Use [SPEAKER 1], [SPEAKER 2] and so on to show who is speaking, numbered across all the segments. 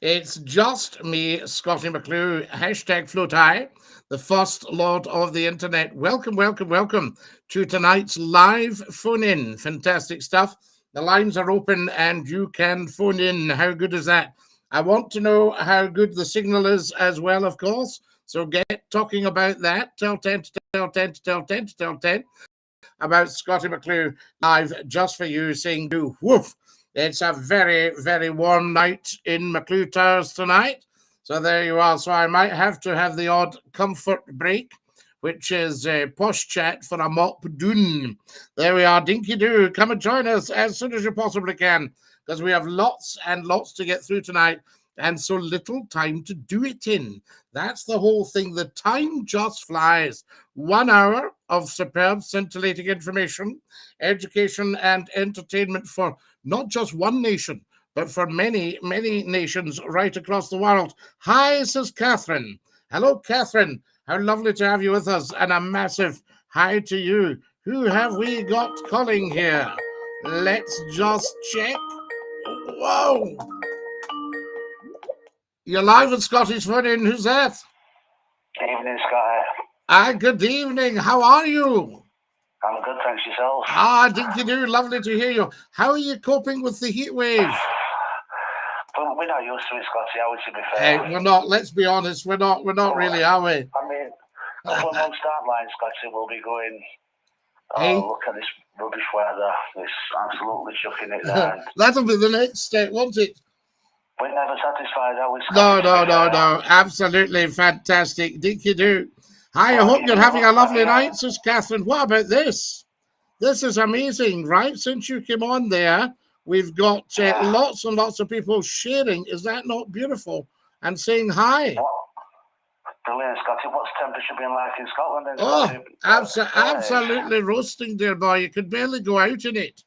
[SPEAKER 1] It's just me, Scottie McClue, hashtag float high, the first lord of the internet. Welcome, welcome, welcome to tonight's live phone in. Fantastic stuff. The lines are open and you can phone in. How good is that? I want to know how good the signal is as well, of course. So get talking about that. Tell 10 to tell 10 to tell 10 to tell 10 about Scottie McClue live just for you, saying do woof. It's a very, very warm night in McClue Towers tonight. So there you are. So I might have to have the odd comfort break, which is posh chat for a mop doon. There we are. Dinky Doo. Come and join us as soon as you possibly can, because we have lots and lots to get through tonight and so little time to do it in. That's the whole thing. The time just flies. 1 hour of superb, scintillating information, education, and entertainment for not just one nation, but for many, many nations right across the world. Hi, says Catherine. Hello, Catherine. How lovely to have you with us, and a massive hi to you. Who have we got calling here? Let's just check. Whoa! You're live at Scottish Footing. Who's that?
[SPEAKER 2] Evening, Scotty.
[SPEAKER 1] Good evening. How are you?
[SPEAKER 2] I'm good, thanks yourself.
[SPEAKER 1] Dinky Doo, lovely to hear you. How are you coping with the heat wave?
[SPEAKER 2] But we're not used to it, Scotty, are we, to be fair?
[SPEAKER 1] We're not, let's be honest, we're not really, are we?
[SPEAKER 2] I mean, a couple of months start line, Scotty, will be going, look at this rubbish weather. It's absolutely chucking it down.
[SPEAKER 1] That'll be the next step, won't it?
[SPEAKER 2] We're never satisfied, are we, Scotty?
[SPEAKER 1] No. Absolutely fantastic. Dinky Doo. Hi, I hope you're having a lovely night, says Catherine. What about this? This is amazing, right? Since you came on there, we've got lots and lots of people sharing. Is that not beautiful? And saying hi.
[SPEAKER 2] Brilliant, Scotty. What's temperature been like in Scotland?
[SPEAKER 1] Absolutely roasting, dear boy. You could barely go out in it.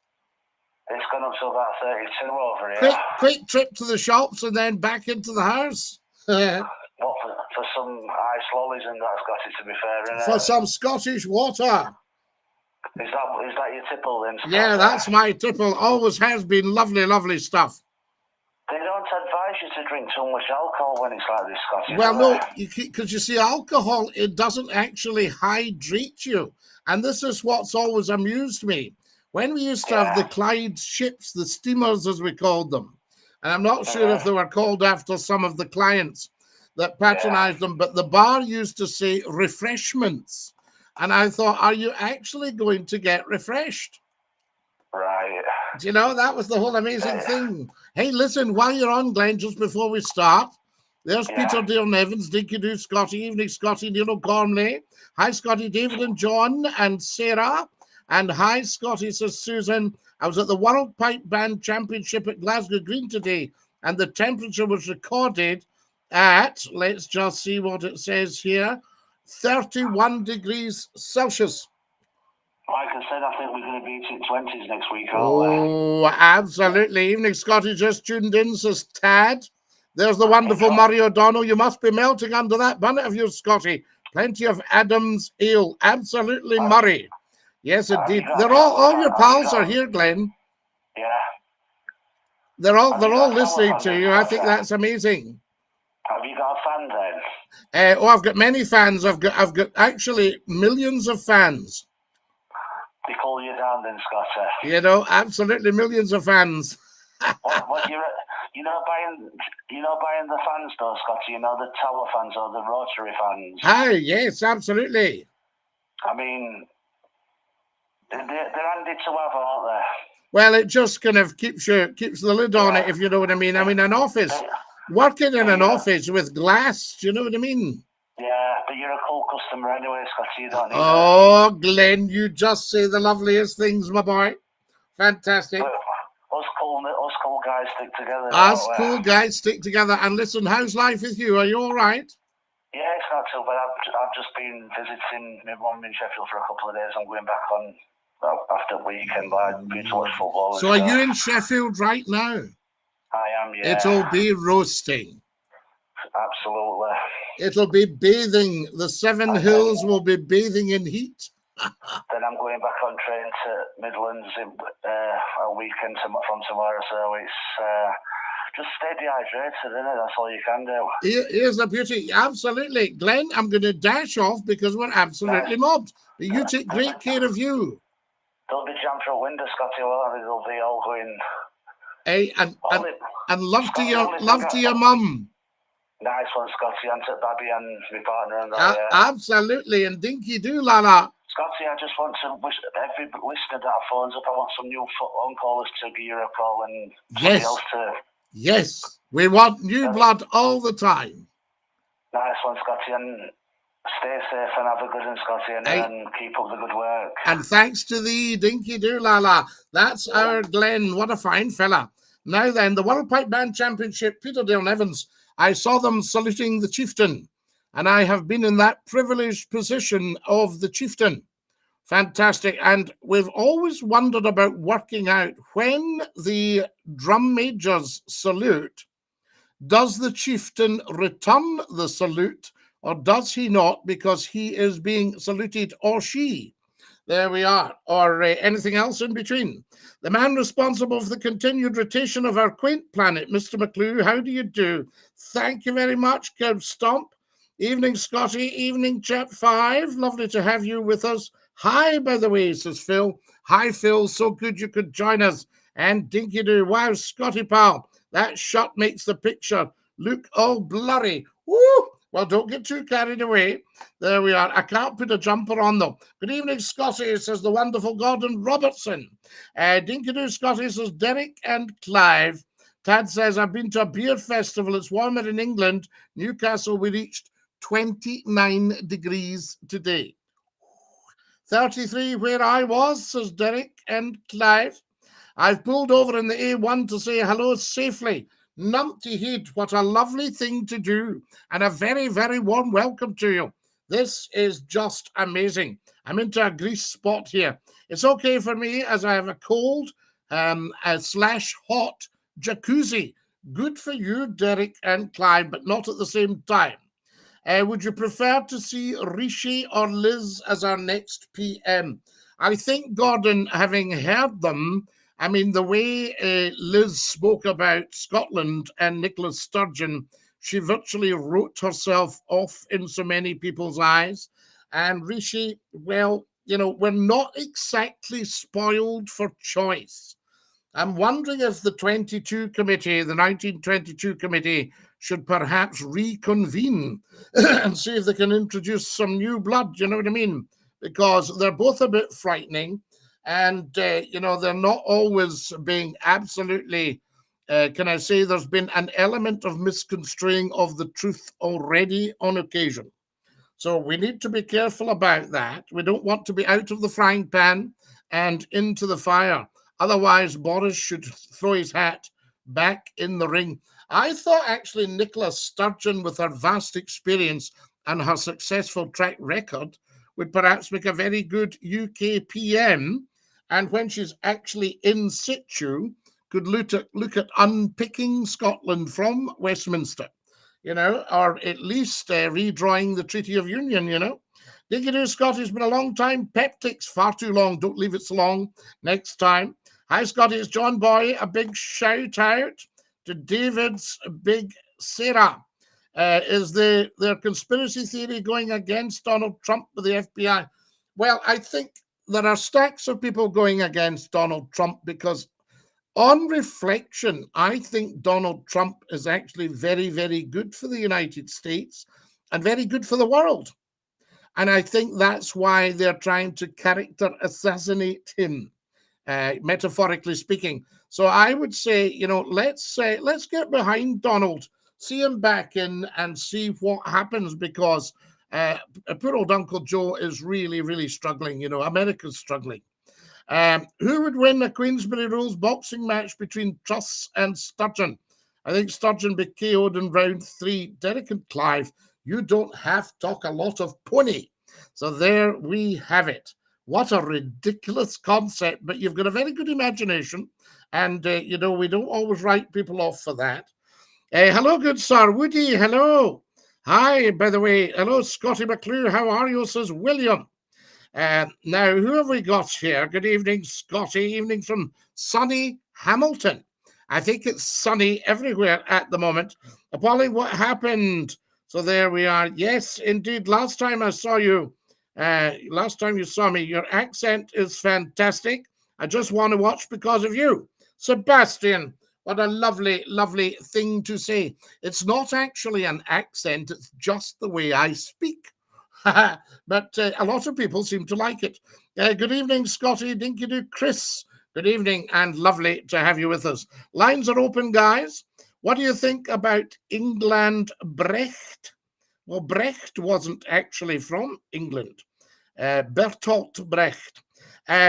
[SPEAKER 2] It's gone up to about 32 over here.
[SPEAKER 1] Quick trip to the shops and then back into the house.
[SPEAKER 2] What, for some ice lollies and that, Scotty, to be fair, innit?
[SPEAKER 1] For some Scottish water.
[SPEAKER 2] Is that your tipple then, Scotty?
[SPEAKER 1] Yeah, that's my tipple. Always has been lovely, lovely stuff.
[SPEAKER 2] They don't advise you to drink too much alcohol when it's like this, Scotty.
[SPEAKER 1] Well, no, because you see, alcohol, it doesn't actually hydrate you. And this is what's always amused me. When we used to have the Clyde ships, the steamers as we called them, and I'm not sure if they were called after some of the clients that patronized them, but the bar used to say refreshments. And I thought, are you actually going to get refreshed?
[SPEAKER 2] Right.
[SPEAKER 1] Do you know, that was the whole amazing thing. Hey, listen, while you're on, Glenn, just before we start, there's Peter Dale Nevins, Dinky Doo, Scotty, Evening Scotty, Neil Gormley. Hi, Scotty, David and John and Sarah. And hi, Scotty, says Susan. I was at the World Pipe Band Championship at Glasgow Green today, and the temperature was recorded at, let's just see what it says here, 31 degrees Celsius.
[SPEAKER 2] Like I said, I think we're going to be in 20s next week,
[SPEAKER 1] aren't we? Absolutely. Evening, Scotty, just tuned in, says Tad. There's the wonderful Murray O'Donnell. You must be melting under that bonnet of yours, Scotty. Plenty of Adam's ale. Absolutely, Murray. Yes, indeed. They're all your pals are here, Glenn.
[SPEAKER 2] Yeah.
[SPEAKER 1] They're all listening to you. I think that's amazing.
[SPEAKER 2] Have you got a fan then?
[SPEAKER 1] I've got many fans. I've got actually millions of fans.
[SPEAKER 2] They call you down then, Scotty.
[SPEAKER 1] You know, absolutely millions of fans.
[SPEAKER 2] What you're not buying the fans though, Scotty. You know, the Tower fans or the Rotary fans.
[SPEAKER 1] Hi, yes, absolutely.
[SPEAKER 2] I mean, they're handy to have, aren't they?
[SPEAKER 1] Well, it just kind of keeps the lid on it, if you know what I mean. I mean, an office, working in an office with glass, do you know what I mean?
[SPEAKER 2] Yeah, but you're a cool customer anyway, Scotty. You don't need
[SPEAKER 1] that. Glenn, you just say the loveliest things, my boy. Fantastic.
[SPEAKER 2] Us cool guys stick together.
[SPEAKER 1] Us cool guys stick together. And listen, how's life with you? Are you all right?
[SPEAKER 2] Yeah, it's not too bad. I've just been visiting my mum in Sheffield for a couple of days. I'm going back on after the weekend, but I've been to watch football.
[SPEAKER 1] So are you in Sheffield right now?
[SPEAKER 2] I am, yeah.
[SPEAKER 1] It'll be roasting.
[SPEAKER 2] Absolutely.
[SPEAKER 1] It'll be bathing. The Seven Hills will be bathing in heat.
[SPEAKER 2] Then I'm going back on train to Midlands a weekend from tomorrow. So it's just stay dehydrated, innit? That's all you can do.
[SPEAKER 1] Here's the beauty. Absolutely. Glenn, I'm going to dash off because we're absolutely mobbed. But you take great care of you.
[SPEAKER 2] Don't be jammed through a window, Scotty. Well, they'll be all going.
[SPEAKER 1] Hey, and love to your mum.
[SPEAKER 2] Nice one, Scotty, and to Babby and my partner and that.
[SPEAKER 1] Absolutely, and dinky do, Lala.
[SPEAKER 2] Scotty, I just want to wish every listener that phones up. I want some new phone callers to give you a call and somebody else to.
[SPEAKER 1] Yes, we want new blood all the time.
[SPEAKER 2] Nice one, Scotty, and stay safe and have a good one, Scotty, and keep up the good work.
[SPEAKER 1] And thanks to the dinky do, Lala. That's our Glenn. What a fine fella. Now then, the World Pipe Band Championship, Peter Evans. I saw them saluting the chieftain, and I have been in that privileged position of the chieftain. Fantastic. And we've always wondered about working out when the drum majors salute, does the chieftain return the salute or does he not because he is being saluted, or she? There we are. Or anything else in between. The man responsible for the continued rotation of our quaint planet, Mr. McClue, how do you do? Thank you very much, Kev Stomp. Evening, Scotty. Evening, Chat 5. Lovely to have you with us. Hi, by the way, says Phil. Hi, Phil. So good you could join us. And dinky do. Wow, Scotty pal. That shot makes the picture look all blurry. Woo! Well, don't get too carried away. There we are. I can't put a jumper on, though. Good evening, Scotty, says the wonderful Gordon Robertson. Dinky-doo, Scotty, says Derek and Clive. Tad says, I've been to a beer festival. It's warmer in England. Newcastle, we reached 29 degrees today. 33 where I was, says Derek and Clive. I've pulled over in the A1 to say hello safely. Numpty Head, what a lovely thing to do, and a very, very warm welcome to you. This is just amazing. I'm into a grease spot here. It's okay for me as I have a cold slash hot jacuzzi. Good for you, Derek and Clive, but not at the same time. Would you prefer to see Rishi or Liz as our next PM? I think, Gordon, having heard them, I mean, the way Liz spoke about Scotland and Nicola Sturgeon, she virtually wrote herself off in so many people's eyes. And Rishi, well, you know, we're not exactly spoiled for choice. I'm wondering if the 22 committee, the 1922 committee, should perhaps reconvene and see if they can introduce some new blood, you know what I mean? Because they're both a bit frightening. And, you know, they're not always being absolutely, can I say, there's been an element of misconstruing of the truth already on occasion. So we need to be careful about that. We don't want to be out of the frying pan and into the fire. Otherwise, Boris should throw his hat back in the ring. I thought actually Nicola Sturgeon, with her vast experience and her successful track record, would perhaps make a very good UK PM. And when she's actually in situ, could look at unpicking Scotland from Westminster, you know, or at least redrawing the Treaty of Union, you know. Diggity Scotty, it's been a long time. Peptics, far too long. Don't leave it so long. Next time. Hi, Scotty, it's John Boy. A big shout out to David's Big Sarah. Is their conspiracy theory going against Donald Trump with the FBI? Well, I think there are stacks of people going against Donald Trump because on reflection, I think Donald Trump is actually very, very good for the United States and very good for the world. And I think that's why they're trying to character assassinate him, metaphorically speaking. So I would say, you know, let's get behind Donald, see him back in and see what happens, because poor old Uncle Joe is really, really struggling. You know, America's struggling. Who would win a Queensberry Rules boxing match between Truss and Sturgeon? I think Sturgeon be KO'd in round 3. Derek and Clive, you don't have to talk a lot of pony. So there we have it. What a ridiculous concept, but you've got a very good imagination. And, you know, we don't always write people off for that. Hello, good sir. Woody, hello. Hi, by the way. Hello, Scottie McClue. How are you, says William. Now, who have we got here? Good evening, Scotty. Evening from sunny Hamilton. I think it's sunny everywhere at the moment. Polly, what happened? So there we are. Yes, indeed. Last time I saw you, last time you saw me, your accent is fantastic. I just want to watch because of you. Sebastian, what a lovely, lovely thing to say. It's not actually an accent, it's just the way I speak. But a lot of people seem to like it. Good evening, Scottie, Dinky Doo, Chris. Good evening and lovely to have you with us. Lines are open, guys. What do you think about England Brecht? Well, Brecht wasn't actually from England. Bertolt Brecht.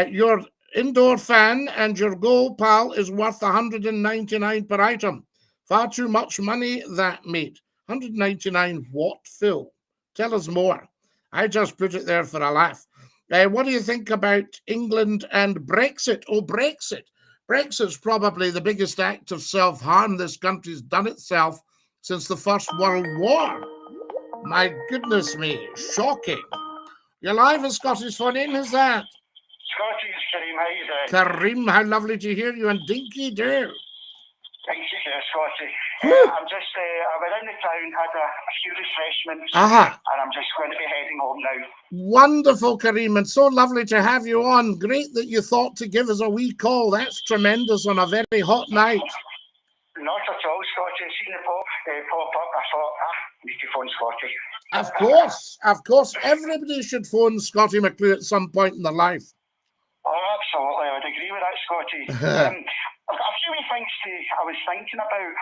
[SPEAKER 1] Your indoor fan and your goal, pal, is worth 199 per item. Far too much money, that, mate. 199 what, Phil? Tell us more. I just put it there for a laugh. What do you think about England and Brexit? Oh, Brexit. Brexit's probably the biggest act of self-harm this country's done itself since the First World War. My goodness me, shocking. You're live at Scottish Phone In, who's that?
[SPEAKER 2] Scottie, it's Kareem. How you doing?
[SPEAKER 1] Kareem, how lovely to hear you, and Dinky Doo.
[SPEAKER 2] Thank you, Scottie.
[SPEAKER 1] Whew.
[SPEAKER 2] I'm just, I went in the town, had a few refreshments,
[SPEAKER 1] Aha.
[SPEAKER 2] and I'm just going to be heading home now.
[SPEAKER 1] Wonderful, Kareem, and so lovely to have you on. Great that you thought to give us a wee call. That's tremendous on a very hot night.
[SPEAKER 2] Not at all, Scottie. Seen the pop up. I thought, need to phone Scottie.
[SPEAKER 1] Of course. Everybody should phone Scottie McClue at some point in their life.
[SPEAKER 2] Oh, absolutely. I would agree with that, Scottie. I've got a few things I was thinking about.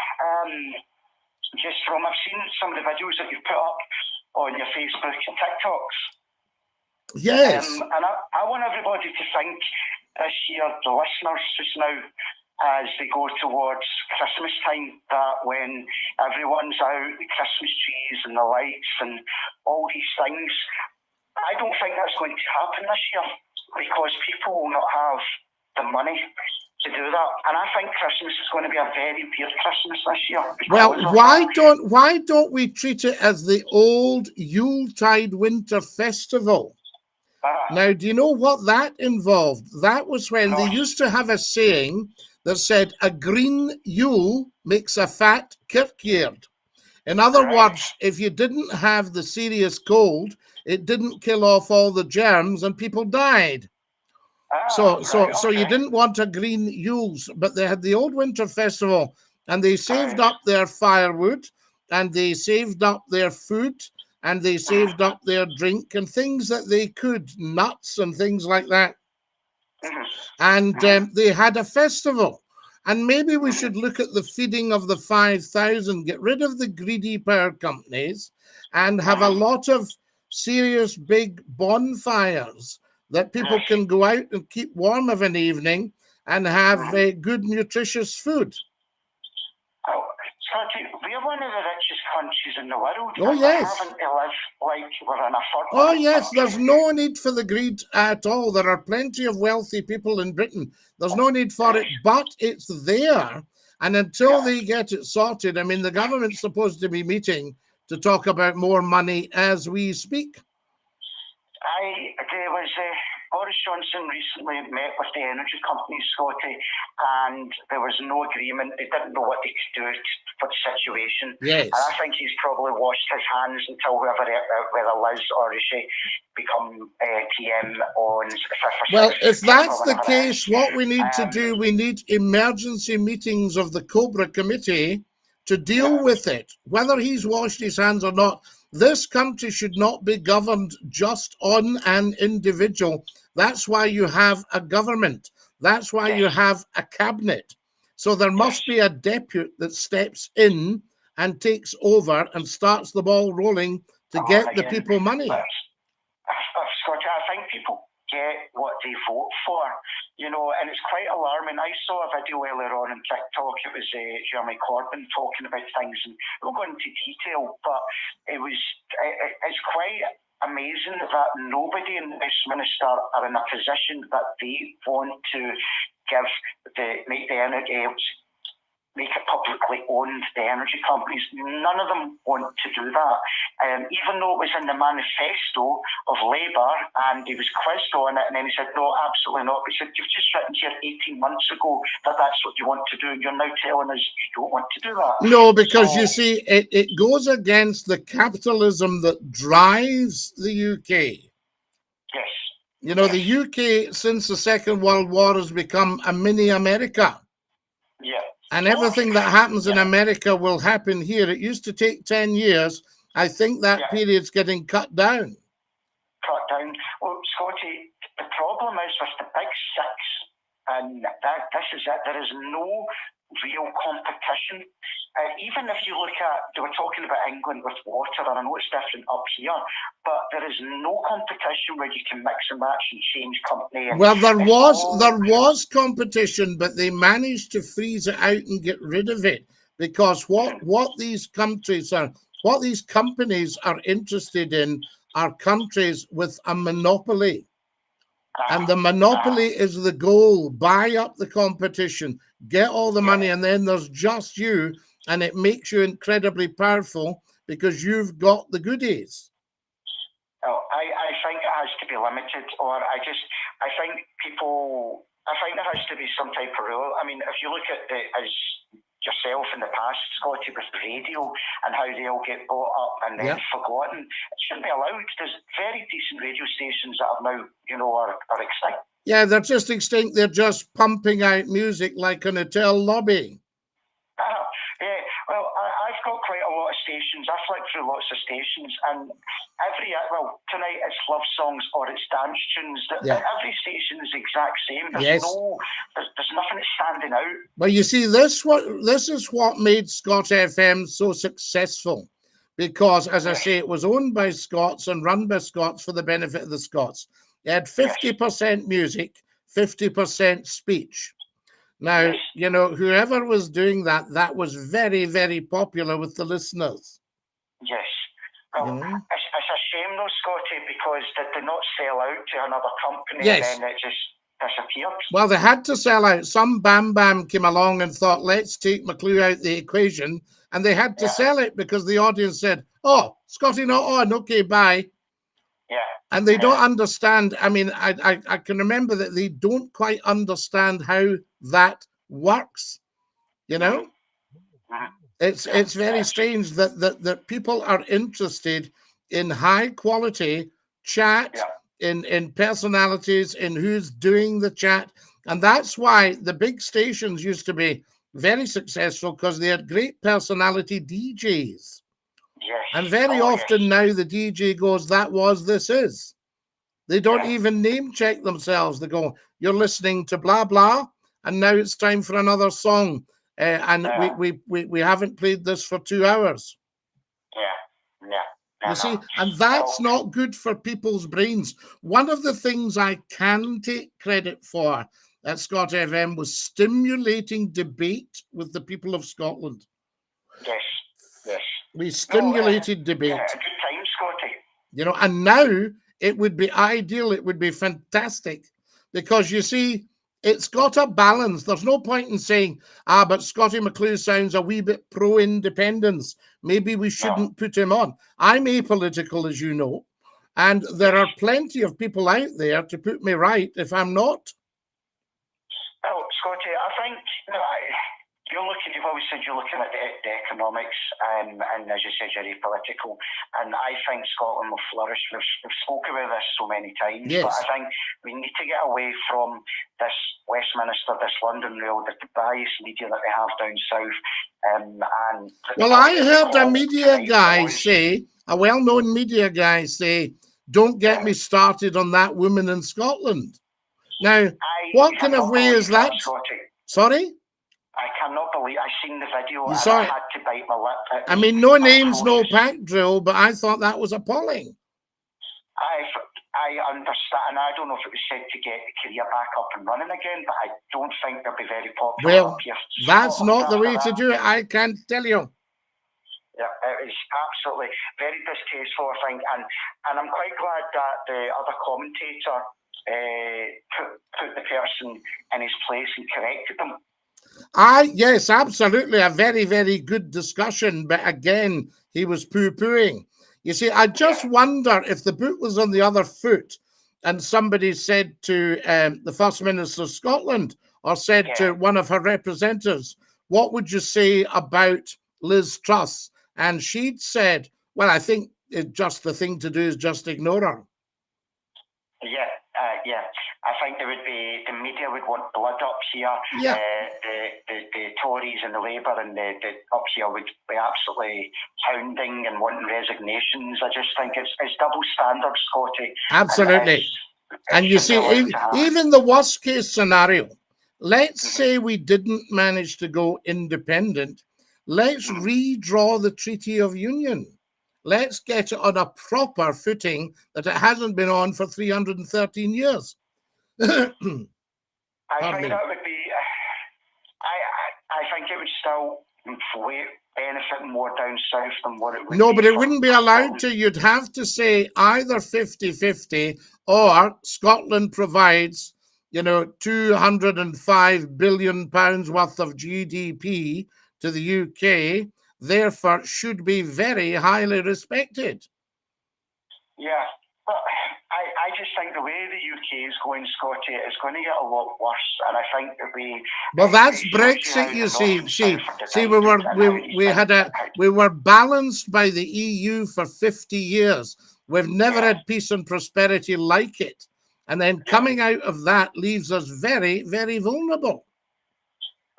[SPEAKER 2] Just from, I've seen some of the videos that you've put up on your Facebook and TikToks.
[SPEAKER 1] Yes.
[SPEAKER 2] And I want everybody to think this year, the listeners just now, as they go towards Christmas time, that when everyone's out, the Christmas trees and the lights and all these things, I don't think that's going to happen this year because people will not have the money to do that. And I think Christmas is going to be a very weird Christmas this year.
[SPEAKER 1] Well, why don't we treat it as the old Yuletide Winter Festival? Now, do you know what that involved? That was when they used to have a saying that said, a green Yule makes a fat kirkyard. In other words, if you didn't have the serious cold, it didn't kill off all the germs and people died. So you didn't want a green Yule's, but they had the old winter festival and they saved up their firewood and they saved up their food and they saved up their drink and things that they could, nuts and things like that. And they had a festival. And maybe we should look at the feeding of the 5,000, get rid of the greedy power companies and have a lot of serious big bonfires that people can go out and keep warm of an evening and have good, nutritious food.
[SPEAKER 2] Scottie, we're one of the richest countries in the world.
[SPEAKER 1] Oh, yes.
[SPEAKER 2] We haven't to live like we're in a third
[SPEAKER 1] Oh,
[SPEAKER 2] world
[SPEAKER 1] yes,
[SPEAKER 2] country.
[SPEAKER 1] there's no need for the greed at all. There are plenty of wealthy people in Britain. There's no need for it, but it's there. And until they get it sorted, I mean, the government's supposed to be meeting to talk about more money as we speak.
[SPEAKER 2] There was Boris Johnson recently met with the energy companies, Scottie, and there was no agreement. They didn't know what they could do for the situation.
[SPEAKER 1] Yes.
[SPEAKER 2] And I think he's probably washed his hands until whether Liz or Rishi become PM on the 5th.
[SPEAKER 1] Well, if that's the case, what we need to do, we need emergency meetings of the Cobra Committee to deal with it, whether he's washed his hands or not. This country should not be governed just on an individual. That's why you have a government. That's why you have a cabinet. So there must be a deputy that steps in and takes over and starts the ball rolling to get the people money.
[SPEAKER 2] Scottie, I think people get what they vote for, and it's quite alarming. I saw a video earlier on TikTok. It was Jeremy Corbyn talking about things, and we'll go into detail, but it's quite amazing that nobody in Westminster are in a position that they want to make the energy make it publicly owned, the energy companies. None of them want to do that. Even though it was in the manifesto of Labour and he was quizzed on it, and then he said, no, absolutely not. He said, you've just written here 18 months ago that that's what you want to do, and you're now telling us you don't want to do that.
[SPEAKER 1] No, because you see, it goes against the capitalism that drives the UK.
[SPEAKER 2] Yes.
[SPEAKER 1] You know, the UK, since the Second World War, has become a mini America.
[SPEAKER 2] Yeah.
[SPEAKER 1] And everything that happens in America will happen here. It used to take 10 years. I think that period's getting cut down.
[SPEAKER 2] Cut down. Well, Scottie, the problem is with the big six, and this is it, there is no real competition. Even if you look at, they were talking about England with water, and I know it's different up here, but there is no competition where you can mix and match and change company. And
[SPEAKER 1] well, there was competition, but they managed to freeze it out and get rid of it, because what these companies are interested in are countries with a monopoly. And the monopoly is the goal. Buy up the competition, get all the money, and then there's just you, and it makes you incredibly powerful because you've got the goodies.
[SPEAKER 2] Oh, I think it has to be limited, or I think there has to be some type of rule. I mean, if you look at as yourself in the past, Scottie, with the radio and how they all get bought up and then forgotten, it shouldn't be allowed. There's very decent radio stations that have now, are extinct.
[SPEAKER 1] Yeah, they're just extinct. They're just pumping out music like an hotel lobby.
[SPEAKER 2] Yeah, well, I've got quite a lot of stations. I flick through lots of stations, and tonight it's love songs or it's dance tunes. Every station is the exact same. There's there's nothing that's standing out.
[SPEAKER 1] Well, you see, this is what made Scott FM so successful, because, as I say, it was owned by Scots and run by Scots for the benefit of the Scots. It had 50% music, 50% speech. Now, whoever was doing that was very, very popular with the listeners.
[SPEAKER 2] Yes. Well, it's a shame though, Scottie, because they did not sell out to another company and then it just disappeared.
[SPEAKER 1] Well, they had to sell out. Some Bam Bam came along and thought, let's take McClue out the equation. And they had to sell it because the audience said, oh, Scottie not on, okay, bye.
[SPEAKER 2] Yeah.
[SPEAKER 1] And they don't understand. I mean, I can remember that they don't quite understand how that works. It's very strange that people are interested in high quality chat, in personalities, in who's doing the chat. And that's why the big stations used to be very successful, because they had great personality DJs. And very often now the DJ goes, that was, this is. They don't even name check themselves. They go, you're listening to blah, blah, and now it's time for another song. And we haven't played this for 2 hours. You see, and that's not good for people's brains. One of the things I can take credit for at Scott FM was stimulating debate with the people of Scotland.
[SPEAKER 2] Yes.
[SPEAKER 1] We stimulated debate.
[SPEAKER 2] Yeah, a good time, Scottie.
[SPEAKER 1] And now it would be ideal. It would be fantastic, because you see, it's got a balance. There's no point in saying, but Scottie McClue sounds a wee bit pro-independence. Maybe we shouldn't put him on. I'm apolitical, as you know, and there are plenty of people out there to put me right if I'm not.
[SPEAKER 2] Well, Scottie, I think you've always said you're looking at the economics, and as you said, you're apolitical, and I think Scotland will flourish. We've spoken about this so many times, but I think we need to get away from this Westminster, this London rule, the biased media that they have down south.
[SPEAKER 1] I heard a media guy say, a well-known media guy say, don't get me started on that woman in Scotland. Now, what kind of way is that? Sorry?
[SPEAKER 2] I cannot believe I seen the video and
[SPEAKER 1] I
[SPEAKER 2] had to bite my lip.
[SPEAKER 1] I mean, no names, no pack drill, but I thought that was appalling.
[SPEAKER 2] I understand, and I don't know if it was said to get the career back up and running again, but I don't think they'll be very popular.
[SPEAKER 1] Well, that's not the way to do it, I can't tell you.
[SPEAKER 2] Yeah, it is absolutely very distasteful, I think, and I'm quite glad that the other commentator put the person in his place and corrected them.
[SPEAKER 1] Yes, absolutely. A very, very good discussion. But again, he was poo-pooing. You see, I just wonder if the boot was on the other foot and somebody said to the First Minister of Scotland or said to one of her representatives, what would you say about Liz Truss? And she'd said, well, I think just the thing to do is just ignore her.
[SPEAKER 2] Yeah. I think there would be, the media would want blood up here.
[SPEAKER 1] Yeah.
[SPEAKER 2] The Tories and the Labour and the up here would be absolutely hounding and wanting resignations. I just think it's double standards, Scottie.
[SPEAKER 1] Absolutely. And you see, even the worst case scenario, let's say we didn't manage to go independent. Let's redraw the Treaty of Union. Let's get it on a proper footing that it hasn't been on for 313 years.
[SPEAKER 2] I think that would be, I think it would still benefit more down south than what it would.
[SPEAKER 1] No, but it wouldn't be allowed to. You'd have to say either 50-50 or Scotland provides, 205 billion pounds worth of GDP to the UK, therefore should be very highly respected.
[SPEAKER 2] Yeah, but I just think the way the UK is going, Scottie, it's going to get a lot worse, and I think that
[SPEAKER 1] well, that's Brexit. You see, we were balanced by the EU for 50 years. We've never had peace and prosperity like it, and then coming out of that leaves us very, very vulnerable.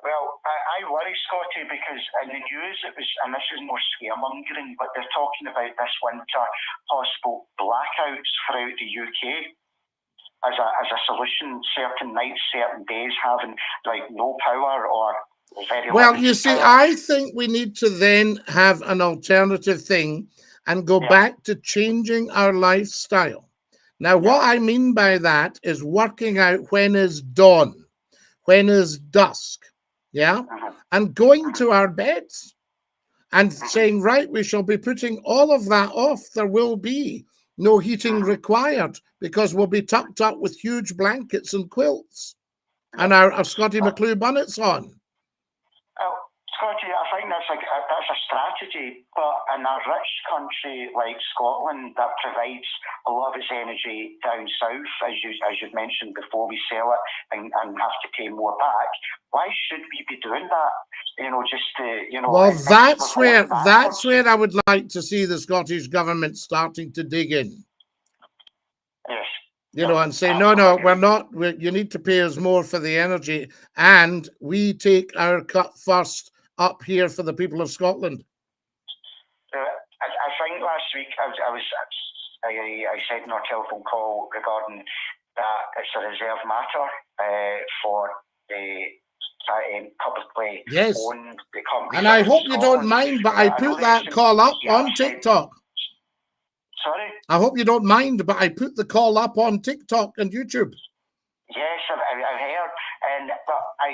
[SPEAKER 2] Well, I worry, Scottie, because in the news it was, and this is more scaremongering, but they're talking about this winter possible blackouts throughout the UK as a solution. Certain nights, certain days having like no power or very
[SPEAKER 1] well.
[SPEAKER 2] limited
[SPEAKER 1] You see,
[SPEAKER 2] power.
[SPEAKER 1] I think we need to then have an alternative thing and go back to changing our lifestyle. Now, what I mean by that is working out when is dawn, when is dusk. And going to our beds and saying, right, we shall be putting all of that off. There will be no heating required because we'll be tucked up with huge blankets and quilts and our SCOTTIE McCLUE bonnets on.
[SPEAKER 2] Scottie, I think that's a strategy, but in a rich country like Scotland that provides a lot of its energy down south, as you've mentioned before, we sell it and have to pay more back. Why should we be doing that? Just to,
[SPEAKER 1] Well, that's where I would like to see the Scottish government starting to dig in.
[SPEAKER 2] Yes.
[SPEAKER 1] And say, no, we're not. You need to pay us more for the energy, and we take our cut first up here for the people of Scotland.
[SPEAKER 2] I think last week I said in our telephone call regarding that it's a reserve matter for the publicly owned the company.
[SPEAKER 1] And I hope you don't mind, but I put that call up on TikTok.
[SPEAKER 2] Sorry?
[SPEAKER 1] I hope you don't mind, but I put the call up on TikTok and YouTube.
[SPEAKER 2] Yes, I've heard. But I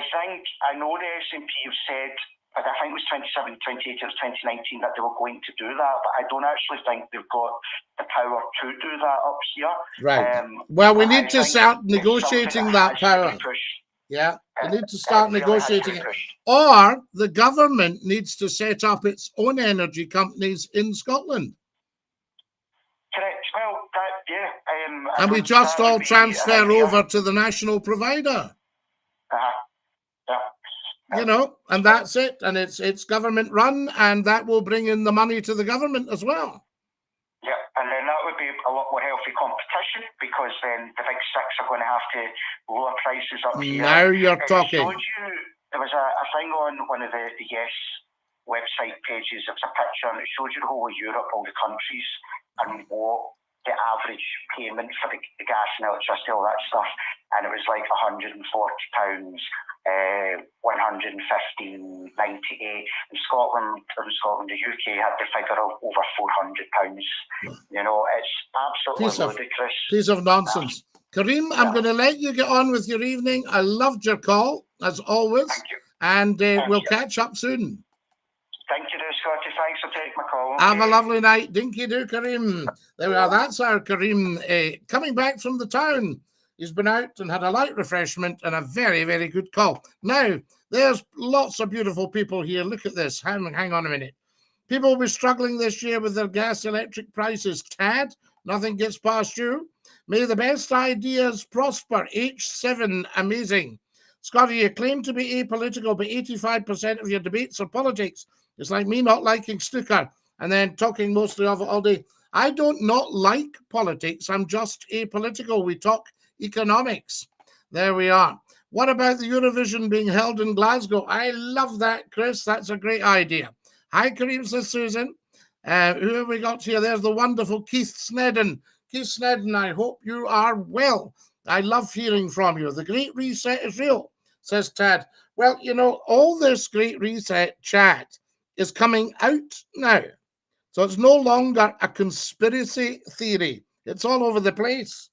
[SPEAKER 2] know the SNP have said, but I think it was 2017, 2018 or 2019 that they were going to do that, but I don't actually think they've got the power to do that up here.
[SPEAKER 1] Right. Well, we need to start negotiating that power. Yeah, we need to start negotiating it. Or the government needs to set up its own energy companies in Scotland.
[SPEAKER 2] Correct. Well,
[SPEAKER 1] and we just all transfer over to the national provider. And that's it. And it's government run, and that will bring in the money to the government as well.
[SPEAKER 2] Yeah, and then that would be a lot more healthy competition, because then the big six are going to have to lower prices up here.
[SPEAKER 1] Now you're talking.
[SPEAKER 2] There was a thing on one of the Yes website pages. It was a picture, and it showed you the whole of Europe, all the countries, and what the average payment for the gas and electricity, all that stuff, and it was like £140, 115.98. In Scotland, the UK had the figure of over £400. It's absolutely ludicrous.
[SPEAKER 1] Piece of nonsense. Kareem, I'm going to let you get on with your evening. I loved your call, as always.
[SPEAKER 2] Thank you.
[SPEAKER 1] And we'll catch up soon.
[SPEAKER 2] Thank you, Scottie. Thanks for taking my call.
[SPEAKER 1] Have a lovely night. Dinky do, Kareem. There we are. That's our Kareem coming back from the town. He's been out and had a light refreshment and a very, very good call. Now, there's lots of beautiful people here. Look at this. Hang on a minute. People will be struggling this year with their gas electric prices. Tad, nothing gets past you. May the best ideas prosper. H7, amazing. Scottie, you claim to be apolitical, but 85% of your debates are politics. It's like me not liking snooker and then talking mostly of it all day. I don't not like politics. I'm just apolitical. We talk economics. There we are. What about the Eurovision being held in Glasgow? I love that, Chris. That's a great idea. Hi, Kareem, says Susan. Who have we got here? There's the wonderful Keith Snedden. Keith Snedden, I hope you are well. I love hearing from you. The Great Reset is real, says Tad. Well, you know, all this Great Reset chat is coming out now. So it's no longer a conspiracy theory. It's all over the place.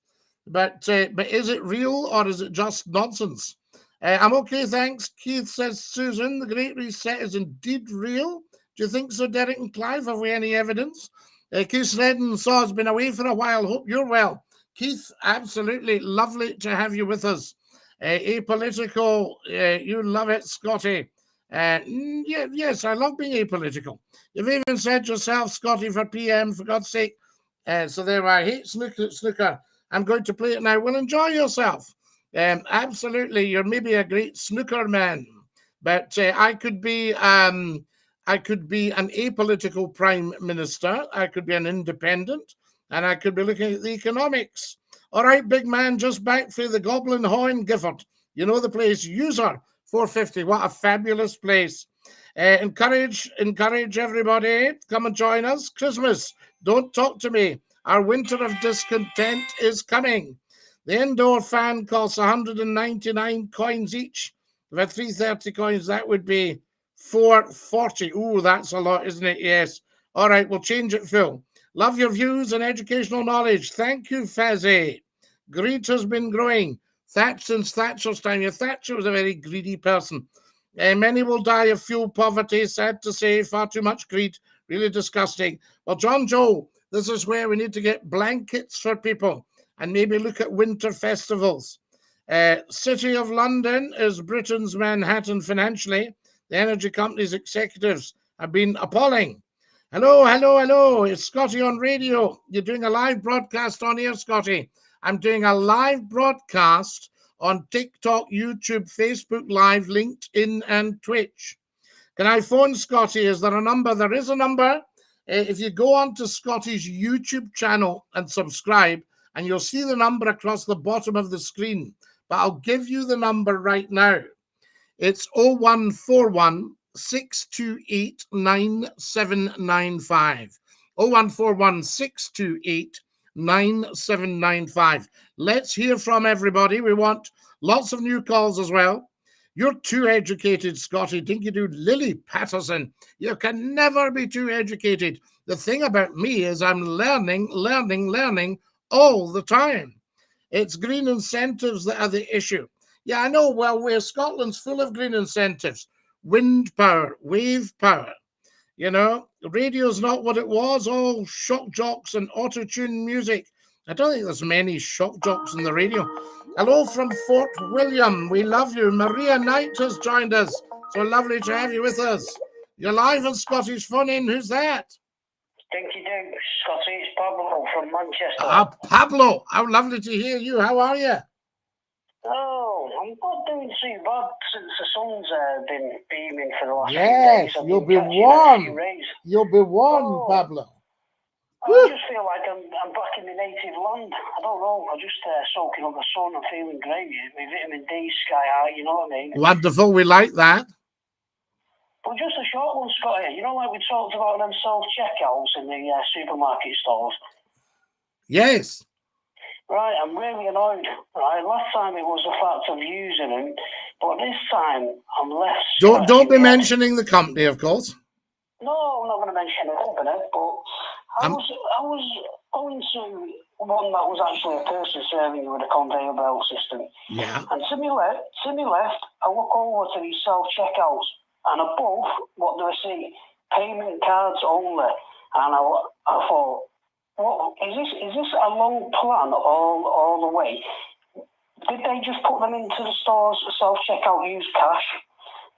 [SPEAKER 1] But is it real or is it just nonsense? I'm okay, thanks. Keith, says Susan. The Great Reset is indeed real. Do you think so, Derek and Clive? Have we any evidence? Keith Snedden saw has been away for a while. Hope you're well. Keith, absolutely lovely to have you with us. Apolitical, you love it, Scottie. Yes, I love being apolitical. You've even said yourself, Scottie, for PM, for God's sake. So there I hate snooker. I'm going to play it now. Well, enjoy yourself. Absolutely, you're maybe a great snooker man, but I could be an apolitical prime minister. I could be an independent, and I could be looking at the economics. All right, big man, just back for the Goblin Horn, Gifford. You know the place. User 450. What a fabulous place. Encourage everybody. Come and join us. Christmas. Don't talk to me. Our winter of discontent is coming. The indoor fan costs 199 coins each. If I had 330 coins, that would be 440. Ooh, that's a lot, isn't it? Yes. All right, we'll change it, Phil. Love your views and educational knowledge. Thank you, Fezzy. Greed has been growing. Since Thatcher's time. Yeah, Thatcher was a very greedy person. Many will die of fuel poverty. Sad to say, far too much greed. Really disgusting. Well, John Joe, this is where we need to get blankets for people and maybe look at winter festivals. City of London is Britain's Manhattan financially. The energy company's executives have been appalling. Hello. It's Scottie on radio. You're doing a live broadcast on here, Scottie. I'm doing a live broadcast on TikTok, YouTube, Facebook Live, LinkedIn, and Twitch. Can I phone Scottie? Is there a number? There is a number. If you go on to Scottie's YouTube channel and subscribe, and you'll see the number across the bottom of the screen. But I'll give you the number right now. It's 0141 628 9795. 0141 628 9795. Let's hear from everybody. We want lots of new calls as well. You're too educated, Scottie. Dinky-doo. Lily Patterson. You can never be too educated. The thing about me is I'm learning all the time. It's green incentives that are the issue. Yeah, I know. Well, Scotland's full of green incentives. Wind power, wave power. You know, radio's not what it was. All shock jocks and auto-tune music. I don't think there's many shock jocks in the radio. Hello from Fort William. We love you. Maria Knight has joined us. So lovely to have you with us. You're live on Scottish Phone In. Who's that?
[SPEAKER 2] Dinky Doo, Scottie, it's Pablo from Manchester.
[SPEAKER 1] Pablo. How lovely to hear you. How are you?
[SPEAKER 2] Oh, I'm not doing too bad since the sun's been beaming for the last few days.
[SPEAKER 1] Yes, you'll be warm. You'll be warm, Pablo.
[SPEAKER 2] I just feel like I'm back in my native land. I don't know. I'm just soaking up the sun and feeling great. My vitamin D sky high, you know what I mean?
[SPEAKER 1] Wonderful. We like that.
[SPEAKER 2] But just a short one, Scottie. You know, like we talked about them self-checkouts in the supermarket stores?
[SPEAKER 1] Yes.
[SPEAKER 2] Right, I'm really annoyed. Right, last time it was the fact of using them, but this time I'm less.
[SPEAKER 1] Don't be mentioning the company, of course.
[SPEAKER 2] No, I'm not going to mention the company, but I was going to one that was actually a person serving you with a conveyor belt system.
[SPEAKER 1] Yeah.
[SPEAKER 2] And to my left, I look over to these self-checkouts, and above, what do I see? Payment cards only. And I thought, what is this a long plan all the way?
[SPEAKER 3] did they just put them into the stores, self-checkout, use cash?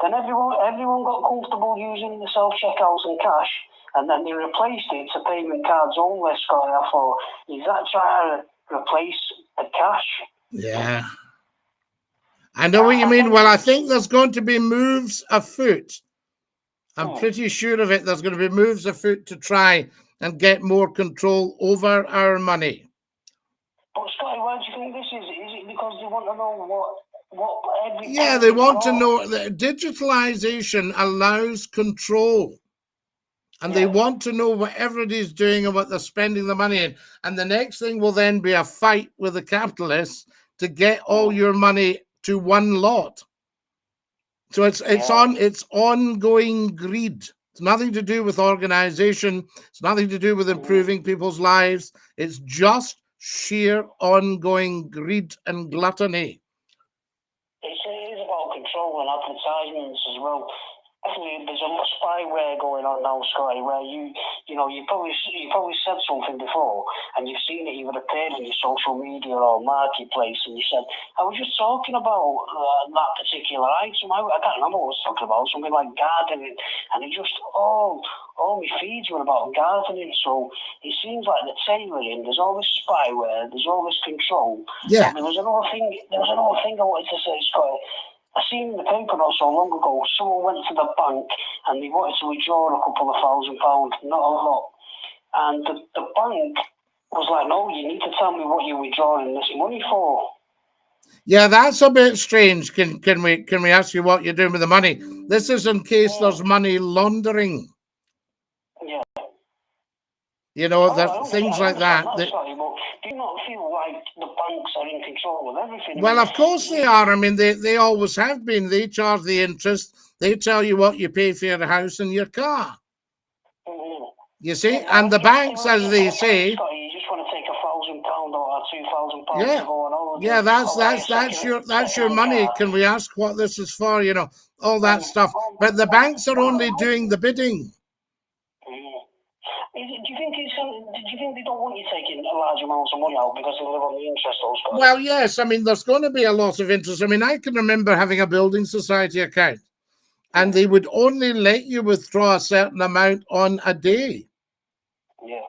[SPEAKER 3] Then everyone got comfortable using the self-checkouts and cash, and then they replaced it to payment cards only, Scotty. I thought, is that trying to replace the cash?
[SPEAKER 1] Yeah. I know what you mean. Well, I think there's going to be moves afoot. I'm pretty sure of it. There's going to be moves afoot to try and get more control over our money.
[SPEAKER 3] But Scotty, why do you think this is? Is it because they want to know what every?
[SPEAKER 1] Yeah, they want to know that digitalization allows control. And they want to know what everybody's doing and what they're spending the money in. And the next thing will then be a fight with the capitalists to get all your money to one lot. So it's ongoing greed. It's nothing to do with organization. It's nothing to do with improving people's lives. It's just sheer ongoing greed and gluttony.
[SPEAKER 3] It is about control and advertisements as well. Definitely, there's a lot of spyware going on now, Scotty, where you probably said something before, and you've seen it even appeared in your social media or marketplace, and you said, I was just talking about that particular item. I can't remember what I was talking about, something like gardening, and it just all my feeds were about gardening. So it seems like the tailoring, there's all this spyware, there's all this control.
[SPEAKER 1] Yeah.
[SPEAKER 3] And there was another thing I wanted to say, Scotty. I seen in the paper not so long ago, someone went to the bank and they wanted to withdraw a couple of £1,000, not a lot. And the bank was like, no, you need to tell me what you're withdrawing this money for.
[SPEAKER 1] Yeah, that's a bit strange. Can we ask you what you're doing with the money? This is in case there's money laundering.
[SPEAKER 3] Yeah.
[SPEAKER 1] You know, there's things like that.
[SPEAKER 3] Do you not feel like the banks are in control of everything?
[SPEAKER 1] Well, of course they are. I mean, they always have been. They charge the interest. They tell you what you pay for your house and your car. You see, and the banks, as they say,
[SPEAKER 3] you just want to take £1,000 or £2,000 to go on holiday.
[SPEAKER 1] Yeah, that's your money. Can we ask what this is for? You know, all that stuff. But the banks are only doing the bidding.
[SPEAKER 3] Do you think they don't want you taking large amounts of money out because they live on the interest?
[SPEAKER 1] Well, yes. I mean, there's going to be a lot of interest. I mean, I can remember having a building society account, and they would only let you withdraw a certain amount on a day.
[SPEAKER 3] Yeah.